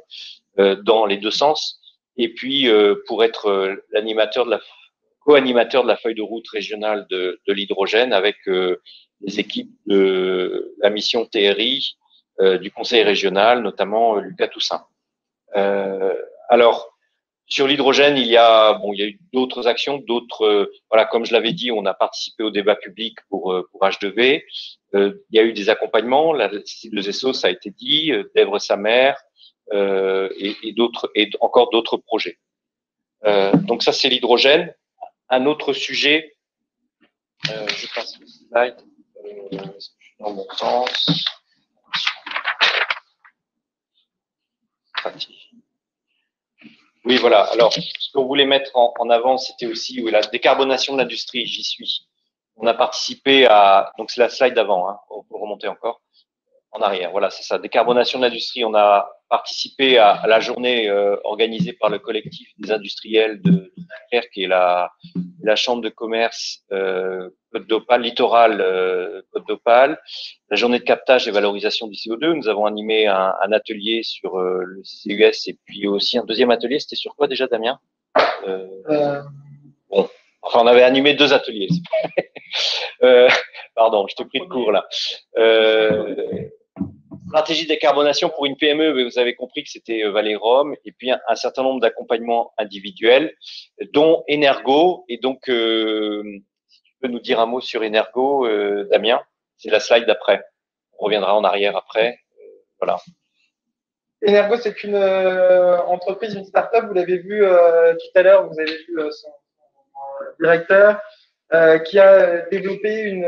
dans les deux sens, et puis pour être co-animateur de la feuille de route régionale de l'hydrogène avec les équipes de la mission TRI du Conseil régional, notamment Lucas Toussaint. Alors, sur l'hydrogène, il y a eu d'autres actions, voilà, comme je l'avais dit, on a participé au débat public pour H2V. Il y a eu des accompagnements, la cible de ZESO, ça a été dit, d'Èvre sa mère, et encore d'autres projets. Donc ça, c'est l'hydrogène. Un autre sujet, je passe le slide, dans mon sens. Oui, voilà. Alors, ce qu'on voulait mettre en avant, c'était aussi la décarbonation de l'industrie. J'y suis. On a participé à, donc c'est la slide d'avant, hein, on peut remonter encore en arrière. Voilà, c'est ça. Décarbonation de l'industrie. On a participé à la journée organisée par le collectif des industriels de Dunkerque, qui est la chambre de commerce Côte d'Opale, littoral Côte d'Opale. La journée de captage et valorisation du CO2. Nous avons animé un atelier sur le CES et puis aussi un deuxième atelier. C'était sur quoi déjà, Damien Bon, enfin, on avait animé deux ateliers. Pardon, je t'ai pris de court là. Stratégie de décarbonation pour une PME, vous avez compris que c'était Valérum, et puis un certain nombre d'accompagnements individuels, dont Energo. Et donc, si tu peux nous dire un mot sur Energo, Damien, c'est la slide d'après. On reviendra en arrière après. Voilà. Energo, c'est une entreprise, une start-up, vous l'avez vu tout à l'heure, vous avez vu son directeur, qui a développé une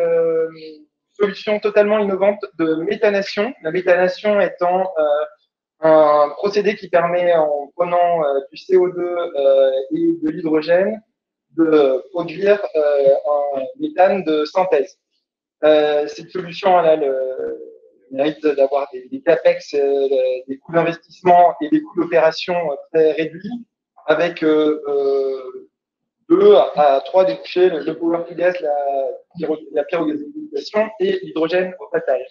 solution totalement innovante de méthanation. La méthanation étant un procédé qui permet, en prenant du CO2 et de l'hydrogène, de produire un méthane de synthèse. Cette solution, elle a le mérite d'avoir des capex, des coûts d'investissement et des coûts d'opération très réduits, avec 2 à 3 débouchés, le power to gas, la pyrogazisation et l'hydrogène au passage.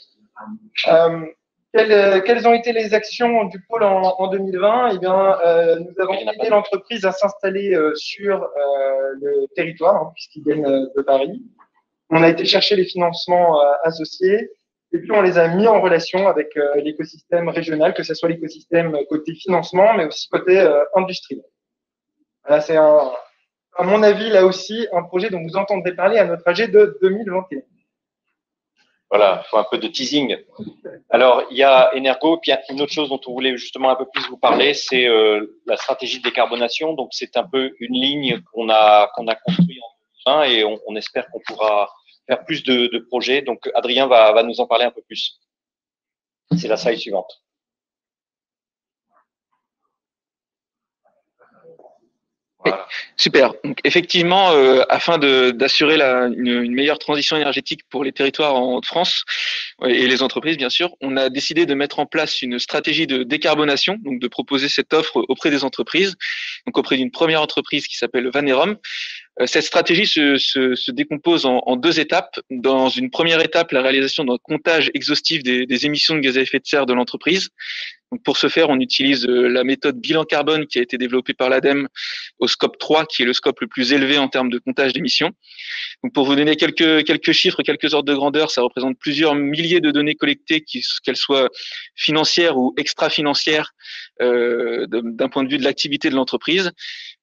Quelles ont été les actions du pôle en 2020 ? Eh bien, nous avons aidé l'entreprise à s'installer sur le territoire, hein, puisqu'ils viennent de Paris. On a été chercher les financements associés et puis on les a mis en relation avec l'écosystème régional, que ce soit l'écosystème côté financement, mais aussi côté industrie. Voilà, c'est à mon avis, là aussi, un projet dont vous entendrez parler à notre AG de 2021. Voilà, il faut un peu de teasing. Alors, il y a Energo, puis il y a une autre chose dont on voulait justement un peu plus vous parler, c'est la stratégie de décarbonation. Donc, c'est un peu une ligne qu'on a construite en 2020 et on espère qu'on pourra faire plus de projets. Donc, Adrien va nous en parler un peu plus. C'est la slide suivante. 。Super. Donc, effectivement, afin d'assurer une meilleure transition énergétique pour les territoires en France et les entreprises, bien sûr, on a décidé de mettre en place une stratégie de décarbonation, donc de proposer cette offre auprès des entreprises, donc auprès d'une première entreprise qui s'appelle Vanerom. Cette stratégie se décompose en deux étapes. Dans une première étape, la réalisation d'un comptage exhaustif des émissions de gaz à effet de serre de l'entreprise. Donc pour ce faire, on utilise la méthode bilan carbone qui a été développée par l'ADEME au scope 3, qui est le scope le plus élevé en termes de comptage d'émissions. Donc pour vous donner quelques chiffres, quelques ordres de grandeur, ça représente plusieurs milliers de données collectées, qu'elles soient financières ou extra-financières, d'un point de vue de l'activité de l'entreprise.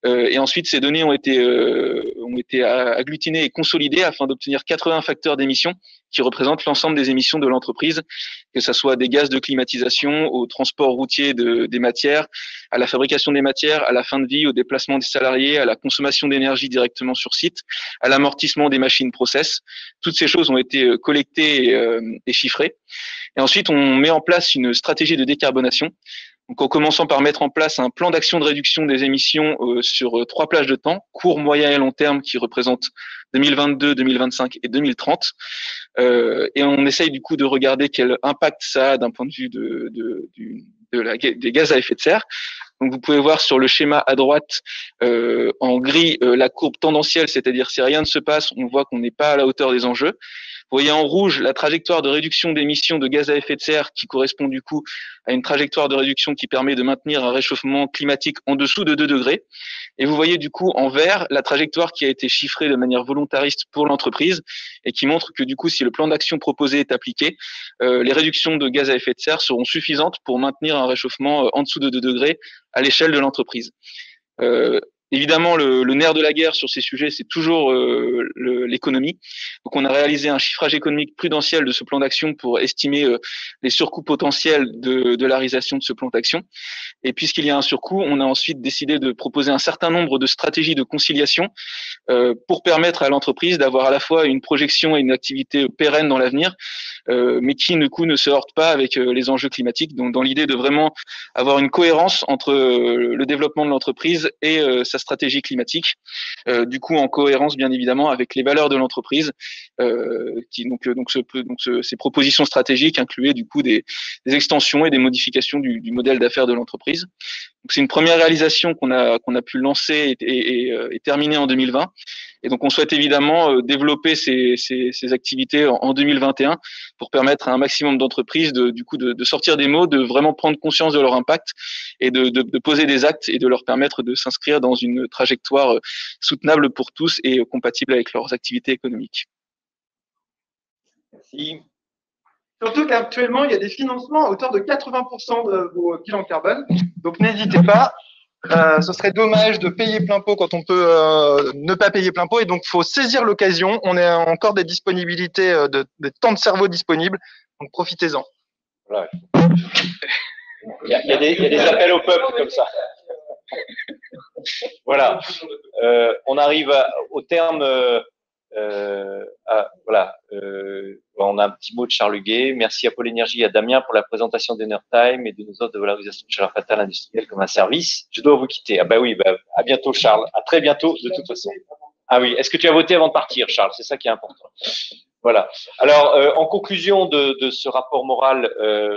Et ensuite, ces données ont été agglutinées et consolidées afin d'obtenir 80 facteurs d'émissions qui représentent l'ensemble des émissions de l'entreprise, que ce soit des gaz de climatisation, au transport routier des matières, à la fabrication des matières, à la fin de vie, au déplacement des salariés, à la consommation d'énergie directement sur site, à l'amortissement des machines process. Toutes ces choses ont été collectées et chiffrées. Et ensuite, on met en place une stratégie de décarbonation. Donc, en commençant par mettre en place un plan d'action de réduction des émissions sur 3 plages de temps, court, moyen et long terme, qui représentent 2022, 2025 et 2030. Et on essaye du coup de regarder quel impact ça a d'un point de vue des gaz à effet de serre. Donc, vous pouvez voir sur le schéma à droite, en gris, la courbe tendancielle, c'est-à-dire si rien ne se passe, on voit qu'on n'est pas à la hauteur des enjeux. Vous voyez en rouge la trajectoire de réduction d'émissions de gaz à effet de serre qui correspond du coup à une trajectoire de réduction qui permet de maintenir un réchauffement climatique en dessous de 2 degrés. Et vous voyez du coup en vert la trajectoire qui a été chiffrée de manière volontariste pour l'entreprise et qui montre que du coup si le plan d'action proposé est appliqué, les réductions de gaz à effet de serre seront suffisantes pour maintenir un réchauffement en dessous de 2 degrés à l'échelle de l'entreprise. Évidemment, le nerf de la guerre sur ces sujets, c'est toujours l'économie. Donc, on a réalisé un chiffrage économique prudentiel de ce plan d'action pour estimer les surcoûts potentiels de la réalisation de ce plan d'action. Et puisqu'il y a un surcoût, on a ensuite décidé de proposer un certain nombre de stratégies de conciliation pour permettre à l'entreprise d'avoir à la fois une projection et une activité pérenne dans l'avenir, mais qui, du coup, ne se heurte pas avec les enjeux climatiques. Donc, dans l'idée de vraiment avoir une cohérence entre le développement de l'entreprise et sa stratégie climatique, du coup en cohérence bien évidemment avec les valeurs de l'entreprise, ces propositions stratégiques incluaient du coup des extensions et des modifications du modèle d'affaires de l'entreprise. Donc c'est une première réalisation qu'on a pu lancer et terminer en 2020. Et donc on souhaite évidemment développer ces activités en 2021 pour permettre à un maximum d'entreprises de sortir des mots, de vraiment prendre conscience de leur impact et de poser des actes et de leur permettre de s'inscrire dans une trajectoire soutenable pour tous et compatible avec leurs activités économiques. Merci. Surtout qu'actuellement, il y a des financements à hauteur de 80% de vos bilans carbone. Donc, n'hésitez pas. Ce serait dommage de payer plein pot quand on peut ne pas payer plein pot. Et donc, il faut saisir l'occasion. On a encore des disponibilités, des temps de cerveau disponibles. Donc, profitez-en. Voilà. Il y a des appels au peuple comme ça. Voilà. On arrive au terme. On a un petit mot de Charles Huguet. Merci à Pôle Énergie et à Damien pour la présentation d'Enertime et de nos offres de valorisation de chaleur fatale industrielle comme un service. Je dois vous quitter. Ah bah oui, à bientôt Charles. À très bientôt de toute façon. Ah oui, est-ce que tu as voté avant de partir Charles? C'est ça qui est important. Voilà. Alors, en conclusion de ce rapport moral,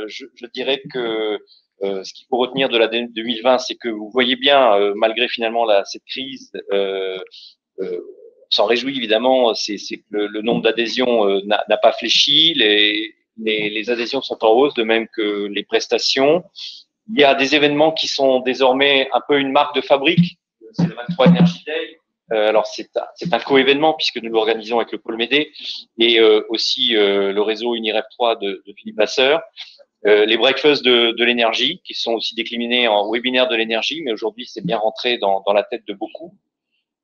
je dirais que ce qu'il faut retenir de l'année 2020, c'est que vous voyez bien, malgré finalement cette crise, on s'en réjouit évidemment, c'est que le nombre d'adhésions n'a pas fléchi, les adhésions sont en hausse, de même que les prestations. Il y a des événements qui sont désormais un peu une marque de fabrique, c'est le 23 Energy Day. Alors c'est un co-événement puisque nous l'organisons avec le Pôle Médée et aussi le réseau UNIREF 3 de Philippe Vasseur. Les breakfasts de l'énergie qui sont aussi déclinés en webinaire de l'énergie, mais aujourd'hui c'est bien rentré dans la tête de beaucoup.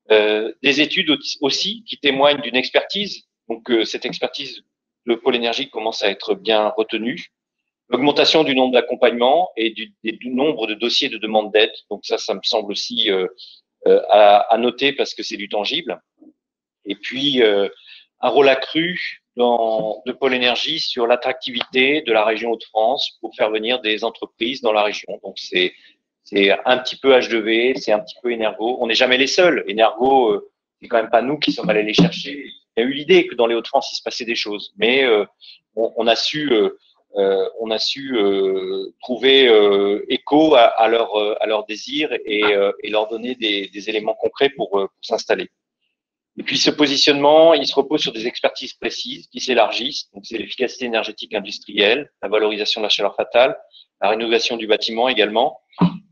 Des études aussi qui témoignent d'une expertise. Donc cette expertise, le Pôle Énergie commence à être bien retenue. L'augmentation du nombre d'accompagnements et du nombre de dossiers de demande d'aide. Donc ça me semble aussi à noter parce que c'est du tangible. Et puis un rôle accru de Pôle Énergie sur l'attractivité de la région Hauts-de-France pour faire venir des entreprises dans la région. Donc c'est c'est un petit peu H2V, c'est un petit peu Energo. On n'est jamais les seuls. Energo, c'est quand même pas nous qui sommes allés les chercher. Il y a eu l'idée que dans les Hauts-de-France, il se passait des choses, mais on a su trouver écho à leur désir et leur donner des éléments concrets pour s'installer. Et puis ce positionnement, il se repose sur des expertises précises qui s'élargissent. Donc c'est l'efficacité énergétique industrielle, la valorisation de la chaleur fatale, la rénovation du bâtiment également,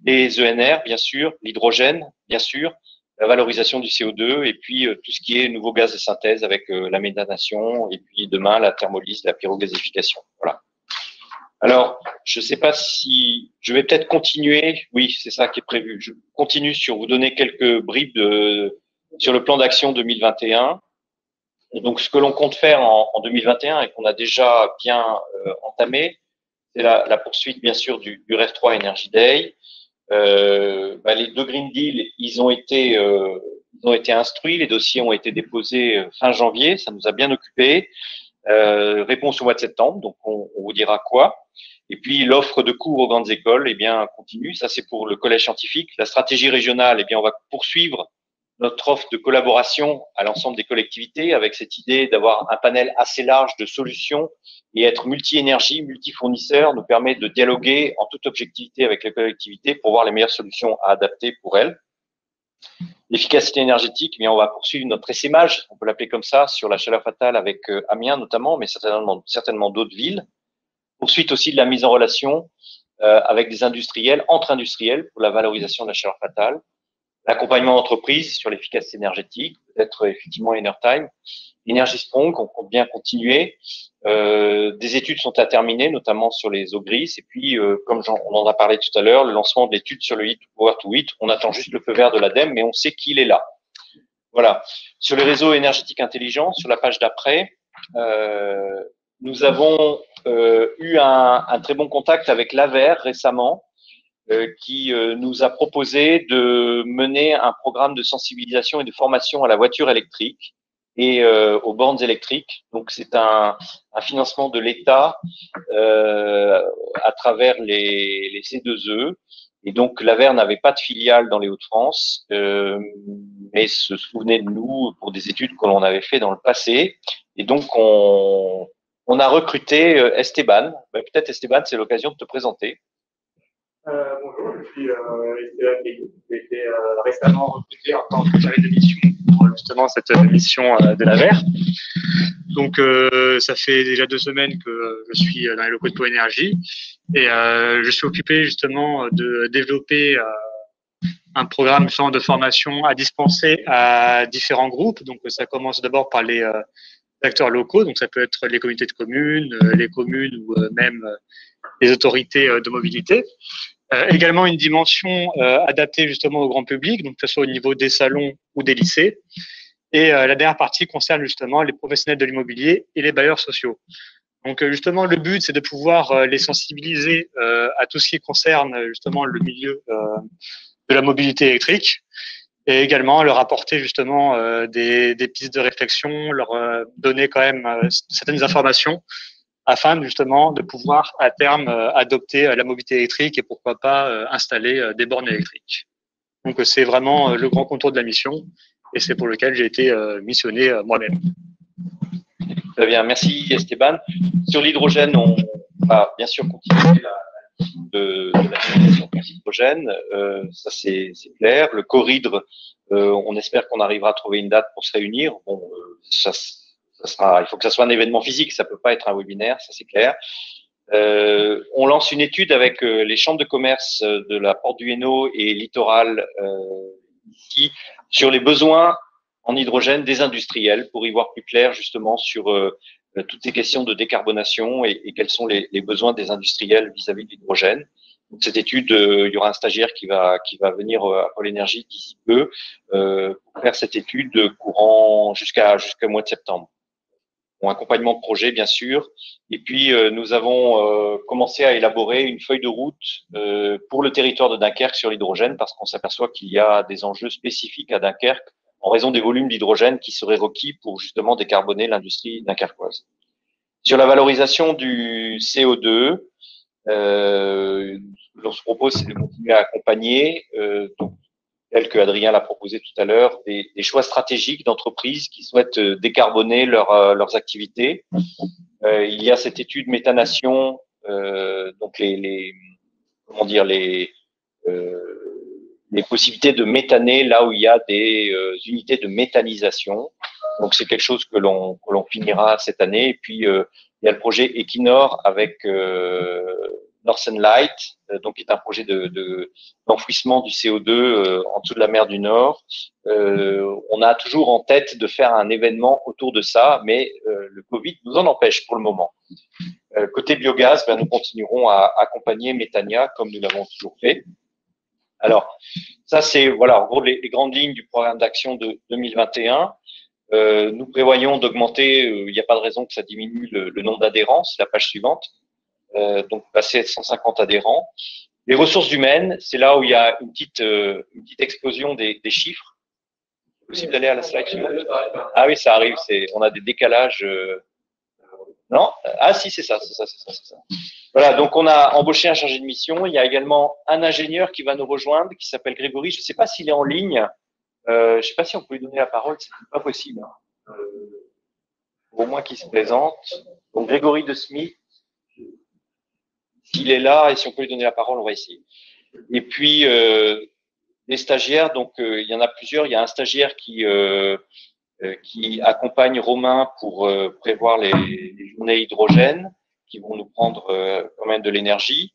les ENR bien sûr, l'hydrogène bien sûr, la valorisation du CO2 et puis tout ce qui est nouveaux gaz de synthèse avec la méthanation et puis demain la thermolyse, la pyrogasification. Voilà. Alors, je ne sais pas si je vais peut-être continuer. Oui, c'est ça qui est prévu. Je continue sur vous donner quelques bribes sur le plan d'action 2021. Et donc, ce que l'on compte faire en 2021 et qu'on a déjà bien entamé, c'est la poursuite, bien sûr, du REV 3 Energy Day. Les 2 Green Deal, ils ont été instruits, les dossiers ont été déposés fin janvier, ça nous a bien occupés. Réponse au mois de septembre, donc on vous dira quoi. Et puis l'offre de cours aux grandes écoles, eh bien continue. Ça c'est pour le collège scientifique. La stratégie régionale, eh bien on va poursuivre notre offre de collaboration à l'ensemble des collectivités avec cette idée d'avoir un panel assez large de solutions et être multi-énergie, multi-fournisseur nous permet de dialoguer en toute objectivité avec les collectivités pour voir les meilleures solutions à adapter pour elles. L'efficacité énergétique, eh bien, on va poursuivre notre essaimage, on peut l'appeler comme ça, sur la chaleur fatale avec Amiens notamment, mais certainement d'autres villes. Poursuite aussi de la mise en relation avec des industriels, entre industriels, pour la valorisation de la chaleur fatale. L'accompagnement d'entreprise sur l'efficacité énergétique, peut-être effectivement Enertime. Energy Sprong, on compte bien continuer. Des études sont à terminer, notamment sur les eaux grises. Et puis, comme on en a parlé tout à l'heure, le lancement de l'étude sur le Heat Power to Heat. On attend juste le feu vert de l'ADEME, mais on sait qu'il est là. Voilà. Sur les réseaux énergétiques intelligents, sur la page d'après, nous avons eu un très bon contact avec l'AVER récemment, qui nous a proposé de mener un programme de sensibilisation et de formation à la voiture électrique et aux bornes électriques. Donc c'est un financement de l'État à travers les C2E. Et donc l'AVER n'avait pas de filiale dans les Hauts-de-France, mais se souvenait de nous pour des études que l'on avait fait dans le passé. Et donc on a recruté Esteban. Peut-être Esteban, c'est l'occasion de te présenter. Bonjour, je suis Esteban Guéguy. J'ai été récemment recruté en tant que chargé de mission pour justement cette mission de l'AVER. Donc ça fait déjà 2 semaines que je suis dans les locaux de Pôle Énergie et je suis occupé justement de développer un programme de formation à dispenser à différents groupes. Donc ça commence d'abord par les acteurs locaux, donc ça peut être les communautés de communes, les communes ou même les autorités de mobilité. Également une dimension adaptée justement au grand public, donc que ce soit au niveau des salons ou des lycées. Et la dernière partie concerne justement les professionnels de l'immobilier et les bailleurs sociaux. Donc justement, le but, c'est de pouvoir les sensibiliser à tout ce qui concerne justement le milieu de la mobilité électrique et également leur apporter justement des pistes de réflexion, leur donner quand même certaines informations afin justement de pouvoir à terme adopter la mobilité électrique et pourquoi pas installer des bornes électriques. Donc c'est vraiment le grand contour de la mission et c'est pour lequel j'ai été missionné moi-même. Très bien, merci Esteban. Sur l'hydrogène, on va bien sûr continuer de la communication sur l'hydrogène, ça c'est clair. Le Corridre, on espère qu'on arrivera à trouver une date pour se réunir. Bon, il faut que ça soit un événement physique, ça peut pas être un webinaire, ça c'est clair. On lance une étude avec les chambres de commerce de la Porte du Hainaut et Littoral ici sur les besoins en hydrogène des industriels pour y voir plus clair justement sur toutes ces questions de décarbonation et quels sont les besoins des industriels vis-à-vis de l'hydrogène. Donc cette étude, il y aura un stagiaire qui va venir à Pôle Énergie d'ici peu pour faire cette étude courant jusqu'au mois de septembre. Bon, accompagnement de projet, bien sûr. Et puis, nous avons commencé à élaborer une feuille de route pour le territoire de Dunkerque sur l'hydrogène parce qu'on s'aperçoit qu'il y a des enjeux spécifiques à Dunkerque en raison des volumes d'hydrogène qui seraient requis pour justement décarboner l'industrie dunkerquoise. Sur la valorisation du CO2, l'on se propose, c'est de continuer à accompagner, donc, tel que Adrien l'a proposé tout à l'heure, des choix stratégiques d'entreprises qui souhaitent décarboner leurs activités. Il y a cette étude méthanation, donc comment dire, les possibilités de méthaner là où il y a des unités de méthanisation. Donc c'est quelque chose que l'on finira cette année. Et puis il y a le projet Equinor avec Northern Light, donc qui est un projet d'enfouissement du CO2 en dessous de la mer du Nord. On a toujours en tête de faire un événement autour de ça, mais le Covid nous en empêche pour le moment. Côté biogaz, nous continuerons à accompagner Méthania comme nous l'avons toujours fait. Alors, ça c'est voilà en gros les grandes lignes du programme d'action de 2021. Nous prévoyons d'augmenter, il n'y a pas de raison que ça diminue le nombre d'adhérents, c'est la page suivante. Donc passer à 150 adhérents. Les ressources humaines, c'est là où il y a une petite explosion des chiffres. C'est possible d'aller à la slide suivante? Ah oui, ça arrive, on a des décalages. Non? Ah si, c'est ça. Voilà, donc on a embauché un chargé de mission. Il y a également un ingénieur qui va nous rejoindre, qui s'appelle Grégory. Je ne sais pas s'il est en ligne. Je ne sais pas si on peut lui donner la parole, c'est pas possible. Au moins qu'il se présente. Donc Grégory de Smith, s'il est là et si on peut lui donner la parole, on va essayer. Et puis les stagiaires, donc il y en a plusieurs. Il y a un stagiaire qui accompagne Romain pour prévoir les journées hydrogène qui vont nous prendre quand même de l'énergie.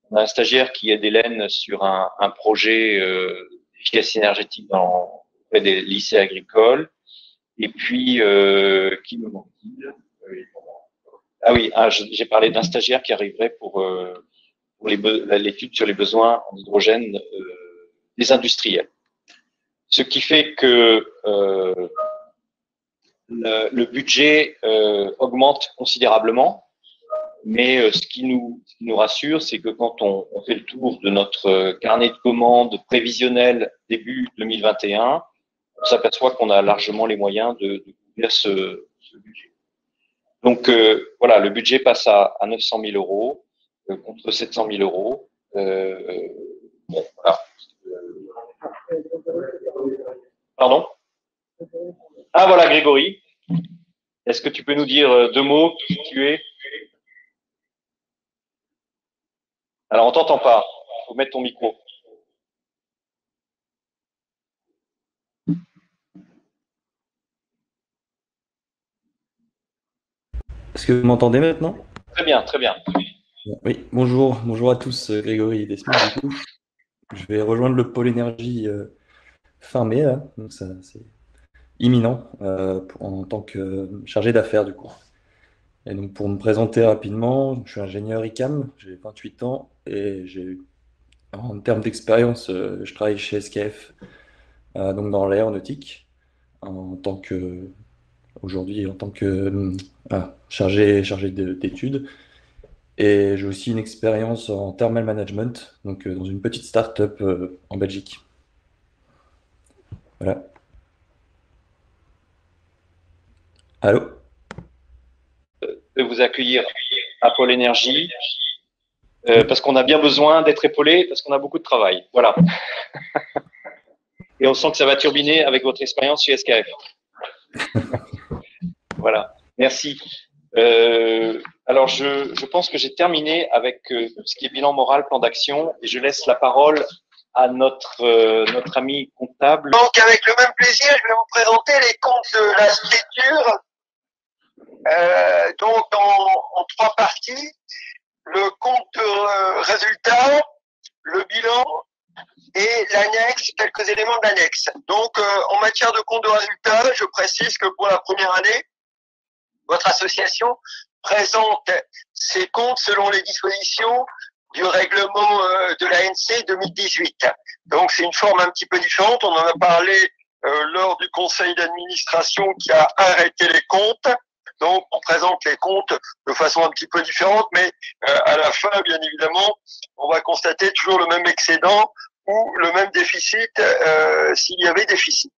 On a un stagiaire qui aide Hélène sur un projet d'efficacité énergétique auprès des lycées agricoles. Et puis, qui me manque-t-il? Ah oui, j'ai parlé d'un stagiaire qui arriverait pour l'étude sur les besoins en hydrogène des industriels. Ce qui fait que le budget augmente considérablement, mais ce qui nous rassure, c'est que quand on fait le tour de notre carnet de commandes prévisionnel début 2021, on s'aperçoit qu'on a largement les moyens de couvrir ce budget. Donc voilà, le budget passe à 900 000 euros contre 700 000 euros. Bon, voilà. Pardon? Ah voilà, Grégory. Est-ce que tu peux nous dire deux mots, qui tu es? Alors, on t'entend pas. Il faut mettre ton micro. Est-ce que vous m'entendez maintenant? Très bien, très bien. Oui, bonjour à tous, Grégory Desmond, du coup. Je vais rejoindre le pôle énergie fin mai, là, donc ça c'est imminent en tant que chargé d'affaires du coup. Et donc pour me présenter rapidement, je suis ingénieur ICAM, j'ai 28 ans et en termes d'expérience, je travaille chez SKF, donc dans l'aéronautique, aujourd'hui en tant que chargé d'études. Et j'ai aussi une expérience en thermal management, donc dans une petite start-up en Belgique. Voilà. Allô? De vous accueillir à Pôle Énergie, parce qu'on a bien besoin d'être épaulé, parce qu'on a beaucoup de travail. Voilà. Et on sent que ça va turbiner avec votre expérience chez SKF. Voilà. Merci. Alors, je pense que j'ai terminé avec ce qui est bilan moral, plan d'action, et je laisse la parole à notre ami comptable. Donc, avec le même plaisir, je vais vous présenter les comptes de la structure. Donc, en trois parties. Le compte de résultat, le bilan et l'annexe, quelques éléments de l'annexe. Donc, en matière de compte de résultat, je précise que pour la première année, votre association présente ses comptes selon les dispositions du règlement de l'ANC 2018. Donc, c'est une forme un petit peu différente. On en a parlé lors du conseil d'administration qui a arrêté les comptes. Donc, on présente les comptes de façon un petit peu différente, mais à la fin, bien évidemment, on va constater toujours le même excédent ou le même déficit s'il y avait déficit.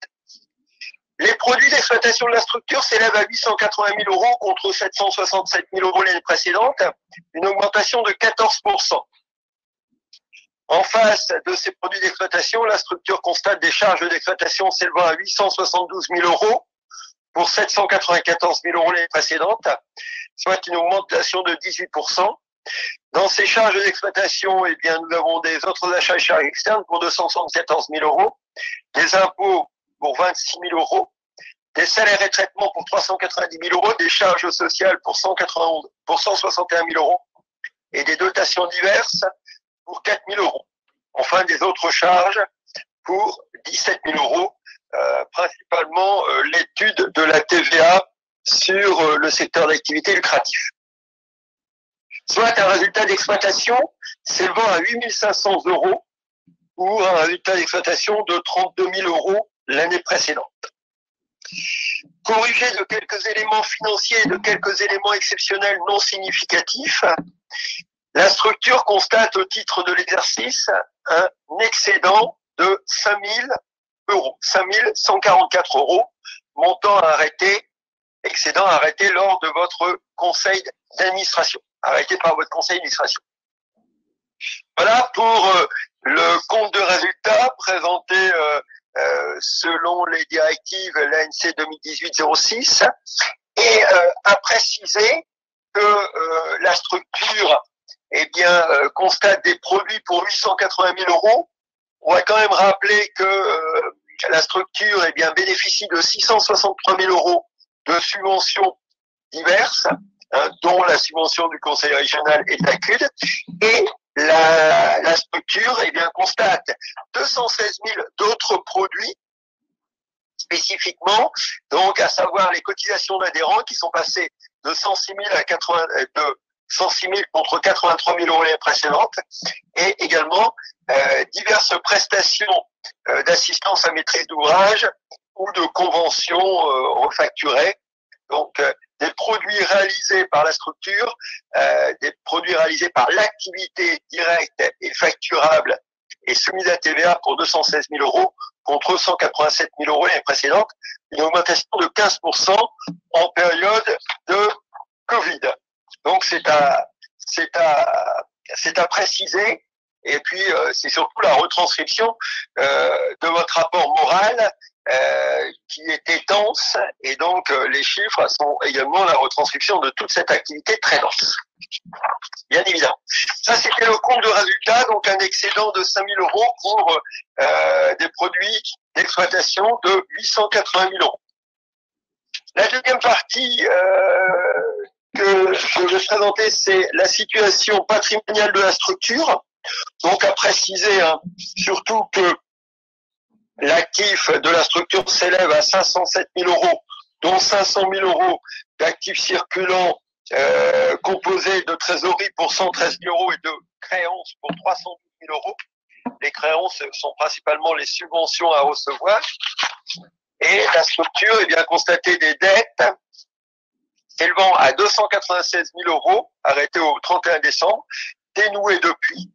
Les produits d'exploitation de la structure s'élèvent à 880 000 euros contre 767 000 euros l'année précédente, une augmentation de 14%. En face de ces produits d'exploitation, la structure constate des charges d'exploitation s'élevant à 872 000 euros pour 794 000 euros l'année précédente, soit une augmentation de 18%. Dans ces charges d'exploitation, eh bien, nous avons des autres achats et charges externes pour 274 000 euros, des impôts pour 26 000 euros, des salaires et traitements pour 390 000 euros, des charges sociales pour 161 000 euros et des dotations diverses pour 4 000 euros. Enfin, des autres charges pour 17 000 euros, principalement l'étude de la TVA sur le secteur d'activité lucratif. Soit un résultat d'exploitation s'élevant à 8 500 euros ou un résultat d'exploitation de 32 000 euros l'année précédente. Corrigé de quelques éléments financiers et de quelques éléments exceptionnels non significatifs, la structure constate au titre de l'exercice un excédent de 5 000 euros, 5 144 euros, montant arrêté, excédent arrêté lors de votre conseil d'administration, arrêté par votre conseil d'administration. Voilà pour le compte de résultat présenté selon les directives l'ANC 2018-06 et à préciser que la structure eh bien, constate des produits pour 880 000 euros. On va quand même rappeler que la structure eh bien, bénéficie de 663 000 euros de subventions diverses, dont la subvention du conseil régional et de la CUD, et la structure eh bien, constate 216 000 d'autres produits spécifiquement, donc à savoir les cotisations d'adhérents qui sont passées de 106 000 à 106 000 contre 83 000 euros l'année précédente, et également diverses prestations d'assistance à maîtrise d'ouvrage ou de conventions refacturées. Donc des produits réalisés par la structure, des produits réalisés par l'activité directe et facturable et soumise à TVA pour 216 000 euros contre 187 000 euros l'année précédente, une augmentation de 15% en période de Covid. Donc c'est à préciser. Et puis c'est surtout la retranscription de votre rapport moral qui était dense, et donc les chiffres sont également la retranscription de toute cette activité très dense. Bien évidemment. Ça, c'était le compte de résultat, donc un excédent de 5 000 euros pour des produits d'exploitation de 880 000 euros. La deuxième partie que je vais présenter, c'est la situation patrimoniale de la structure. Donc, à préciser surtout que l'actif de la structure s'élève à 507 000 euros, dont 500 000 euros d'actifs circulants composés de trésorerie pour 113 000 euros et de créances pour 312 000 euros. Les créances sont principalement les subventions à recevoir. Et la structure est bien constatée des dettes s'élevant à 296 000 euros, arrêtées au 31 décembre, dénouées depuis.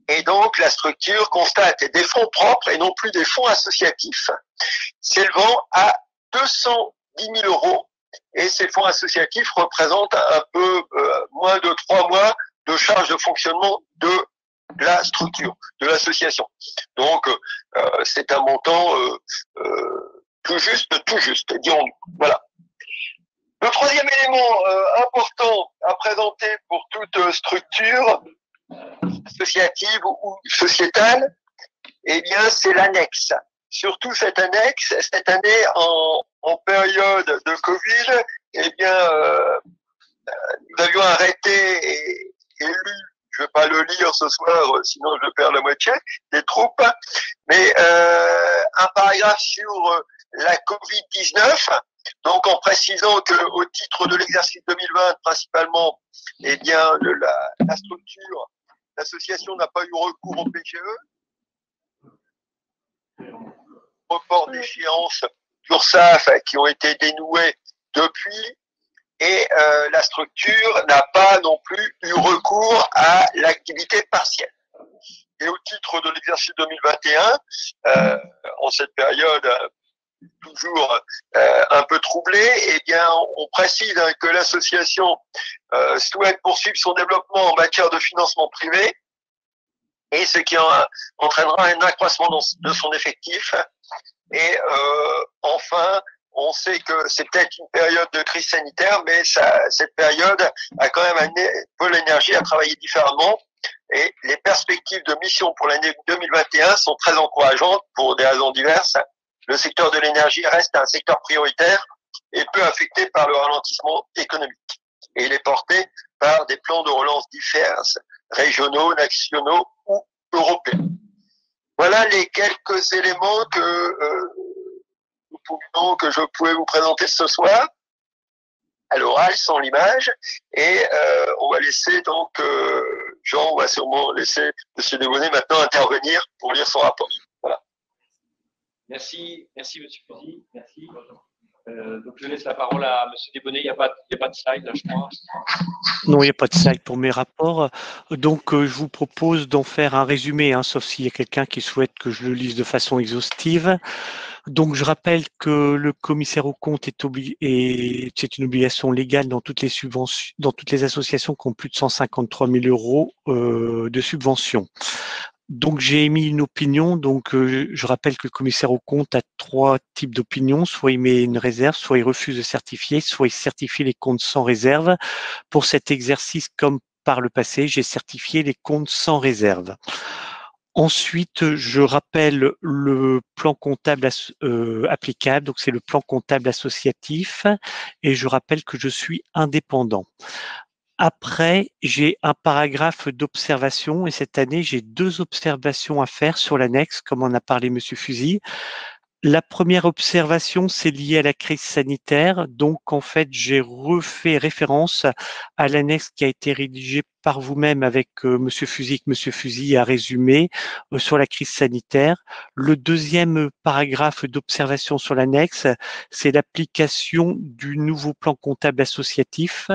Et donc, la structure constate des fonds propres et non plus des fonds associatifs s'élevant à 210 000 euros. Et ces fonds associatifs représentent un peu moins de 3 mois de charges de fonctionnement de la structure, de l'association. Donc, c'est un montant tout juste, dirons-nous. Voilà. Le troisième élément important à présenter pour toute structure associative ou sociétale, eh bien, c'est l'annexe. Surtout cette annexe, cette année en période de Covid, eh bien, nous avions arrêté et lu, je ne vais pas le lire ce soir, sinon je perds la moitié des troupes, mais un paragraphe sur la Covid-19, donc en précisant que au titre de l'exercice 2020, principalement, eh bien, la structure, l'association n'a pas eu recours au PGE. Report d'échéance d'URSSAF qui ont été dénoués depuis, et la structure n'a pas non plus eu recours à l'activité partielle. Et au titre de l'exercice 2021, en cette période toujours un peu troublé, eh bien, on précise que l'association souhaite poursuivre son développement en matière de financement privé, et ce qui entraînera un accroissement de son effectif. Et enfin, on sait que c'est peut-être une période de crise sanitaire, mais cette période a quand même amené Pôle Énergie à travailler différemment. Et les perspectives de mission pour l'année 2021 sont très encourageantes pour des raisons diverses. Le secteur de l'énergie reste un secteur prioritaire et peu affecté par le ralentissement économique. Et il est porté par des plans de relance divers, régionaux, nationaux ou européens. Voilà les quelques éléments que je pouvais vous présenter ce soir à l'oral, sans l'image. Et on va laisser donc Jean, on va sûrement laisser M. Desbonnets maintenant intervenir pour lire son rapport. Voilà. Merci M. Fusy. Merci. Donc je laisse la parole à M. Desbonnets. Il n'y a pas de slide, là, je crois. Non, il n'y a pas de slide pour mes rapports. Donc, je vous propose d'en faire un résumé, sauf s'il y a quelqu'un qui souhaite que je le lise de façon exhaustive. Donc, je rappelle que le commissaire aux comptes c'est une obligation légale dans toutes les subventions, dans toutes les associations qui ont plus de 153 000 € de subventions. Donc, j'ai émis une opinion. Donc, je rappelle que le commissaire aux comptes a 3 types d'opinions. Soit il met une réserve, soit il refuse de certifier, soit il certifie les comptes sans réserve. Pour cet exercice, comme par le passé, j'ai certifié les comptes sans réserve. Ensuite, je rappelle le plan comptable applicable. Donc, c'est le plan comptable associatif. Et je rappelle que je suis indépendant. Après, j'ai un paragraphe d'observation et cette année, j'ai 2 observations à faire sur l'annexe, comme en a parlé M. Fusy. La première observation, c'est lié à la crise sanitaire. Donc, en fait, j'ai refait référence à l'annexe qui a été rédigée par vous-même avec M. Fusy, que M. Fusy a résumé sur la crise sanitaire. Le deuxième paragraphe d'observation sur l'annexe, c'est l'application du nouveau plan comptable associatif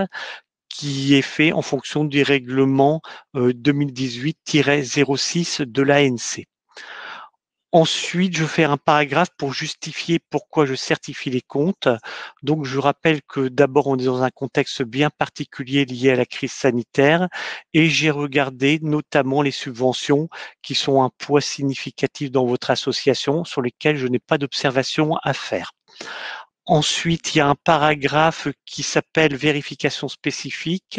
qui est fait en fonction du règlement 2018-06 de l'ANC. Ensuite, je fais un paragraphe pour justifier pourquoi je certifie les comptes. Donc, je rappelle que d'abord, on est dans un contexte bien particulier lié à la crise sanitaire et j'ai regardé notamment les subventions qui sont un poids significatif dans votre association sur lesquelles je n'ai pas d'observation à faire. Ensuite, il y a un paragraphe qui s'appelle vérification spécifique.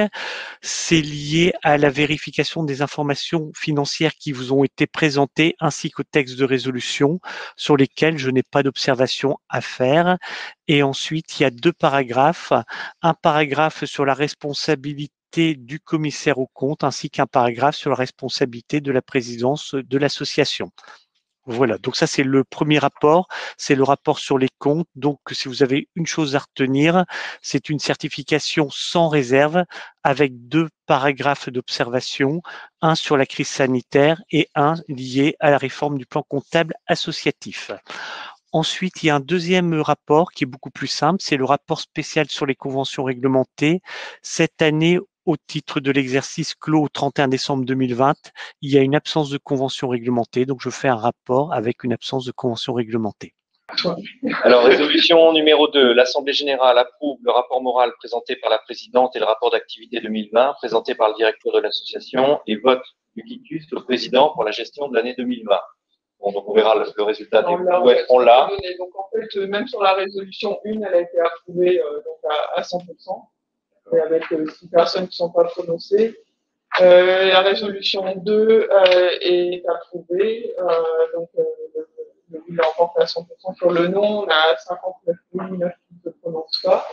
C'est lié à la vérification des informations financières qui vous ont été présentées ainsi qu'au texte de résolution sur lesquels je n'ai pas d'observation à faire. Et ensuite, il y a 2 paragraphes. Un paragraphe sur la responsabilité du commissaire aux comptes ainsi qu'un paragraphe sur la responsabilité de la présidence de l'association. Voilà, donc ça c'est le premier rapport, c'est le rapport sur les comptes. Donc si vous avez une chose à retenir, c'est une certification sans réserve avec 2 paragraphes d'observation, un sur la crise sanitaire et un lié à la réforme du plan comptable associatif. Ensuite, il y a un deuxième rapport qui est beaucoup plus simple, c'est le rapport spécial sur les conventions réglementées. Cette année, au titre de l'exercice clos au 31 décembre 2020, il y a une absence de convention réglementée, donc je fais un rapport avec une absence de convention réglementée. Alors, résolution numéro 2, l'Assemblée générale approuve le rapport moral présenté par la présidente et le rapport d'activité 2020 présenté par le directeur de l'association et vote du quitus au président pour la gestion de l'année 2020. Bon, donc on verra le résultat. On l'a. Donc en fait, même sur la résolution 1, elle a été approuvée donc à 100%. Et avec 6 personnes qui ne sont pas prononcées. La résolution 2 est approuvée, donc le oui l'emporte à 100% sur le non, on a 59 9 qui ne se prononcent pas.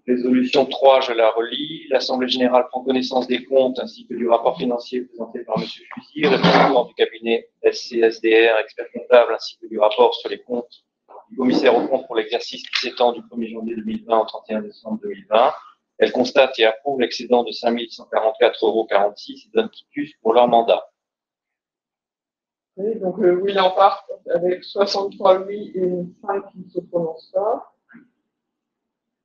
Résolution 3, je la relis. L'Assemblée générale prend connaissance des comptes ainsi que du rapport financier présenté par M. Fusy, représentant du cabinet SCSDR, expert comptable, ainsi que du rapport sur les comptes du commissaire aux comptes pour l'exercice qui s'étend du 1er janvier 2020 au 31 décembre 2020. Elle constate et approuve l'excédent de 5 144,46 € et donne quitus pour leur mandat. Oui, donc oui l'emporte avec 63 oui et 5 qui ne se prononcent pas.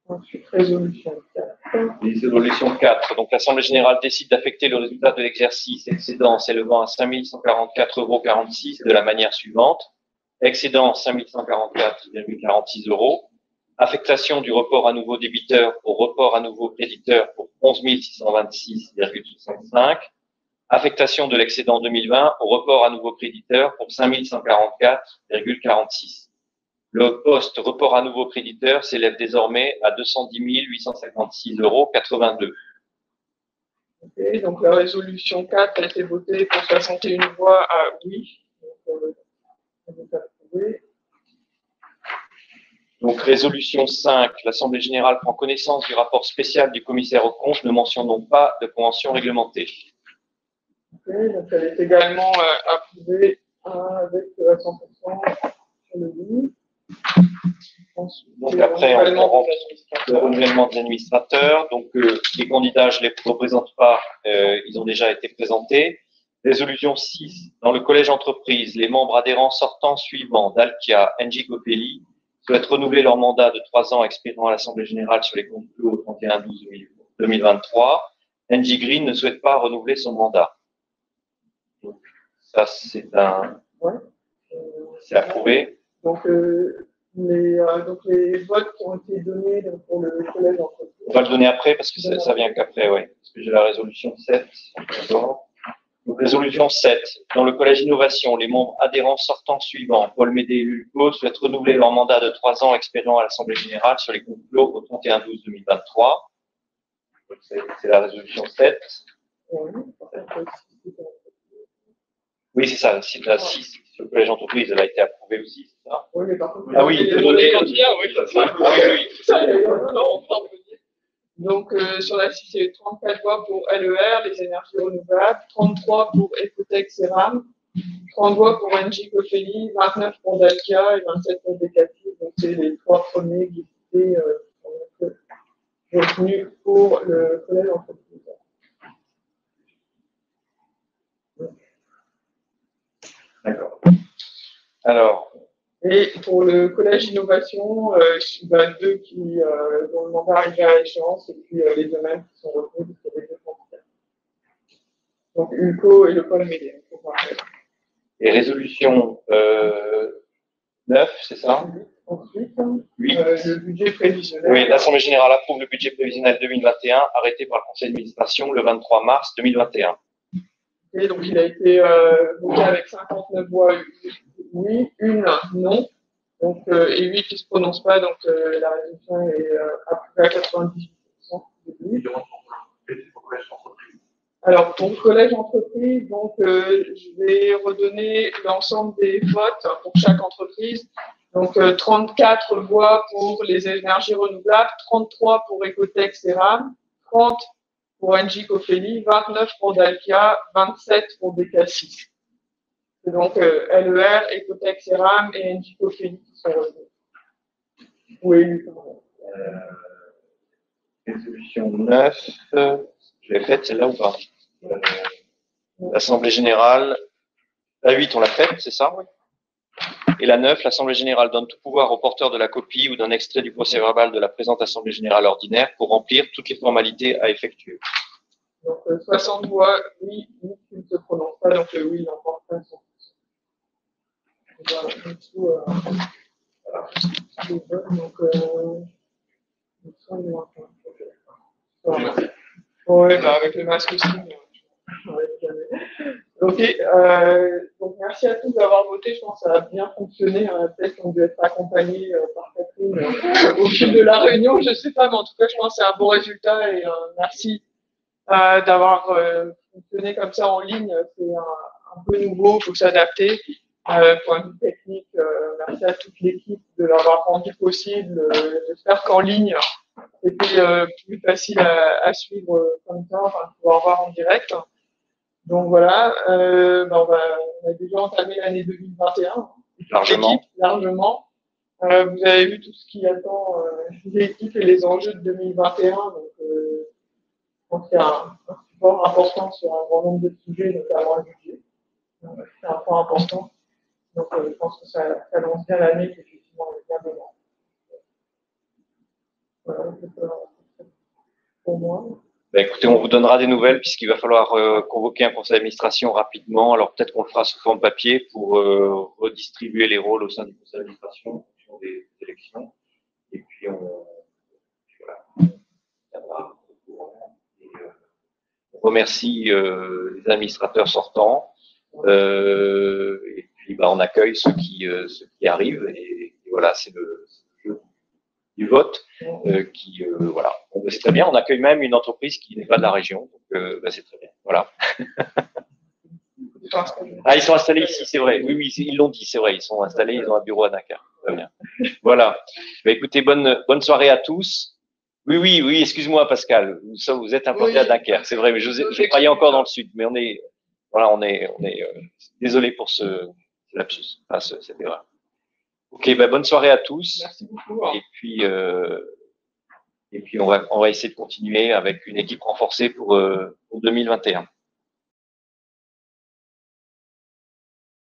Ensuite, résolution 4. Résolution 4. Donc, l'Assemblée générale décide d'affecter le résultat de l'exercice excédent s'élevant à 5 144,46 € de la manière suivante. Excédent 5144,46 €. Affectation du report à nouveau débiteur au report à nouveau créditeur pour 11 626,65 €. Affectation de l'excédent 2020 au report à nouveau créditeur pour 5 144,46 €. Le poste report à nouveau créditeur s'élève désormais à 210 856,82 €. Ok, donc la résolution 4 a été votée pour 61 voix à oui. Donc, résolution 5, l'Assemblée générale prend connaissance du rapport spécial du commissaire aux comptes ne mentionnant pas de convention réglementée. Ok, donc elle est également approuvée avec 100% sur le oui. Donc après, on rentre le renouvellement des administrateurs. Donc les candidats, je ne les représente pas, ils ont déjà été présentés. Résolution 6, dans le collège entreprise, les membres adhérents sortants suivants d'Alkia, Engie Copelli, souhaitent renouveler leur mandat de 3 ans expirant à l'Assemblée générale sur les comptes clos au 31/12/2023. Engie Green ne souhaite pas renouveler son mandat. Donc, ça, c'est c'est approuvé. Donc, les votes qui ont été donnés pour le collège entreprise. On va le donner après parce que ça vient qu'après, oui. Parce que j'ai la résolution 7. Donc, résolution 7. Dans le collège innovation, les membres adhérents sortants suivants, Paul Médé et Lulco, souhaitent renouveler leur mandat de 3 ans expirant à l'Assemblée générale sur les comptes clos au 31/12/2023. C'est la résolution 7. Oui, c'est ça. Si la 6 sur le collège entreprise, elle a été approuvée aussi, c'est ça? Oui, mais par contre, ah oui, donner. Donc, sur la 6, il y a eu 34 voix pour LER, les énergies renouvelables, 33 pour Ecotech Ceram, 30 voix pour Engie Copelli, 29 pour Dalkia et 27 pour Decathlon. Donc, c'est les 3 premiers qui étaient retenus pour le collège entreprise. D'accord. Alors. Et pour le collège innovation, il y a 2 qui, dont le mandat arrive à échéance, et puis les 2 mêmes qui sont retenus pour les 2 candidats. Donc, Ulco et le Paul Médé. Et résolution 9, c'est ça? Ensuite, 8. Le budget prévisionnel. Oui, l'Assemblée générale approuve le budget prévisionnel 2021, arrêté par le Conseil d'administration le 23 mars 2021. Et donc, il a été voté avec 59 voix oui, 1 non, donc, et 8 qui ne se prononcent pas, donc la résolution est approuvée à 98%. Alors, pour le collège entreprise, donc, je vais redonner l'ensemble des votes pour chaque entreprise. Donc, 34 voix pour les énergies renouvelables, 33 pour Ecotech Ceram, 30 pour Engie Copelli, 29 pour Dalkia, 27 pour Decathlon. C'est donc LER, Ecotech Ceram et Engie Copelli qui sont revenus. Oui, résolution 9, je l'ai faite celle-là ou pas? L'Assemblée générale, la 8 on l'a faite, c'est ça? Oui. Et la 9, l'Assemblée générale donne tout pouvoir au porteur de la copie ou d'un extrait du procès-verbal de la présente Assemblée générale ordinaire pour remplir toutes les formalités à effectuer. Donc 60 voix, oui, oui, qui ne se prononcent pas, donc oui, il emporte 5%. Voilà, du coup, oui, bah, avec le masque aussi. Ok, donc merci à tous d'avoir voté. Je pense que ça a bien fonctionné. Peut-être qu'on dû être accompagné par Catherine au fil de la réunion. Je ne sais pas, mais en tout cas, je pense que c'est un bon résultat et merci d'avoir fonctionné comme ça en ligne. C'est un peu nouveau, il faut s'adapter. Point de vue technique, merci à toute l'équipe de l'avoir rendu possible. J'espère qu'en ligne, c'était plus facile à suivre comme ça, enfin, pouvoir voir en direct. Donc voilà, on a déjà entamé l'année 2021. Largement. Largement. Vous avez vu tout ce qui attend l'équipe et les enjeux de 2021. Donc, je pense qu'il y a un support important sur un grand nombre de sujets, notamment le budget. C'est un point important. Donc, je pense que ça lance bien l'année, effectivement, avec bien dedans. Voilà, c'est pour moi. Écoutez, on vous donnera des nouvelles puisqu'il va falloir convoquer un conseil d'administration rapidement. Alors peut-être qu'on le fera sous forme papier pour redistribuer les rôles au sein du conseil d'administration en fonction des élections. Et puis voilà, on remercie les administrateurs sortants. Et puis on accueille ceux qui arrivent. Et voilà, c'est le jeu du vote voilà. Bon, c'est très bien. On accueille même une entreprise qui n'est pas de la région, donc c'est très bien. Voilà. Ah, ils sont installés ici, c'est vrai. Oui, ils l'ont dit, c'est vrai. Ils sont installés, ils ont un bureau à Dakar. Très bien. Voilà. Écoutez, bonne soirée à tous. Oui, excuse-moi Pascal. Vous êtes implanté à Dakar, c'est vrai, mais je croyais encore dans le sud, mais on est désolé pour ce lapsus, cette erreur. Ok, bonne soirée à tous. Merci beaucoup. Et puis on va essayer de continuer avec une équipe renforcée pour 2021.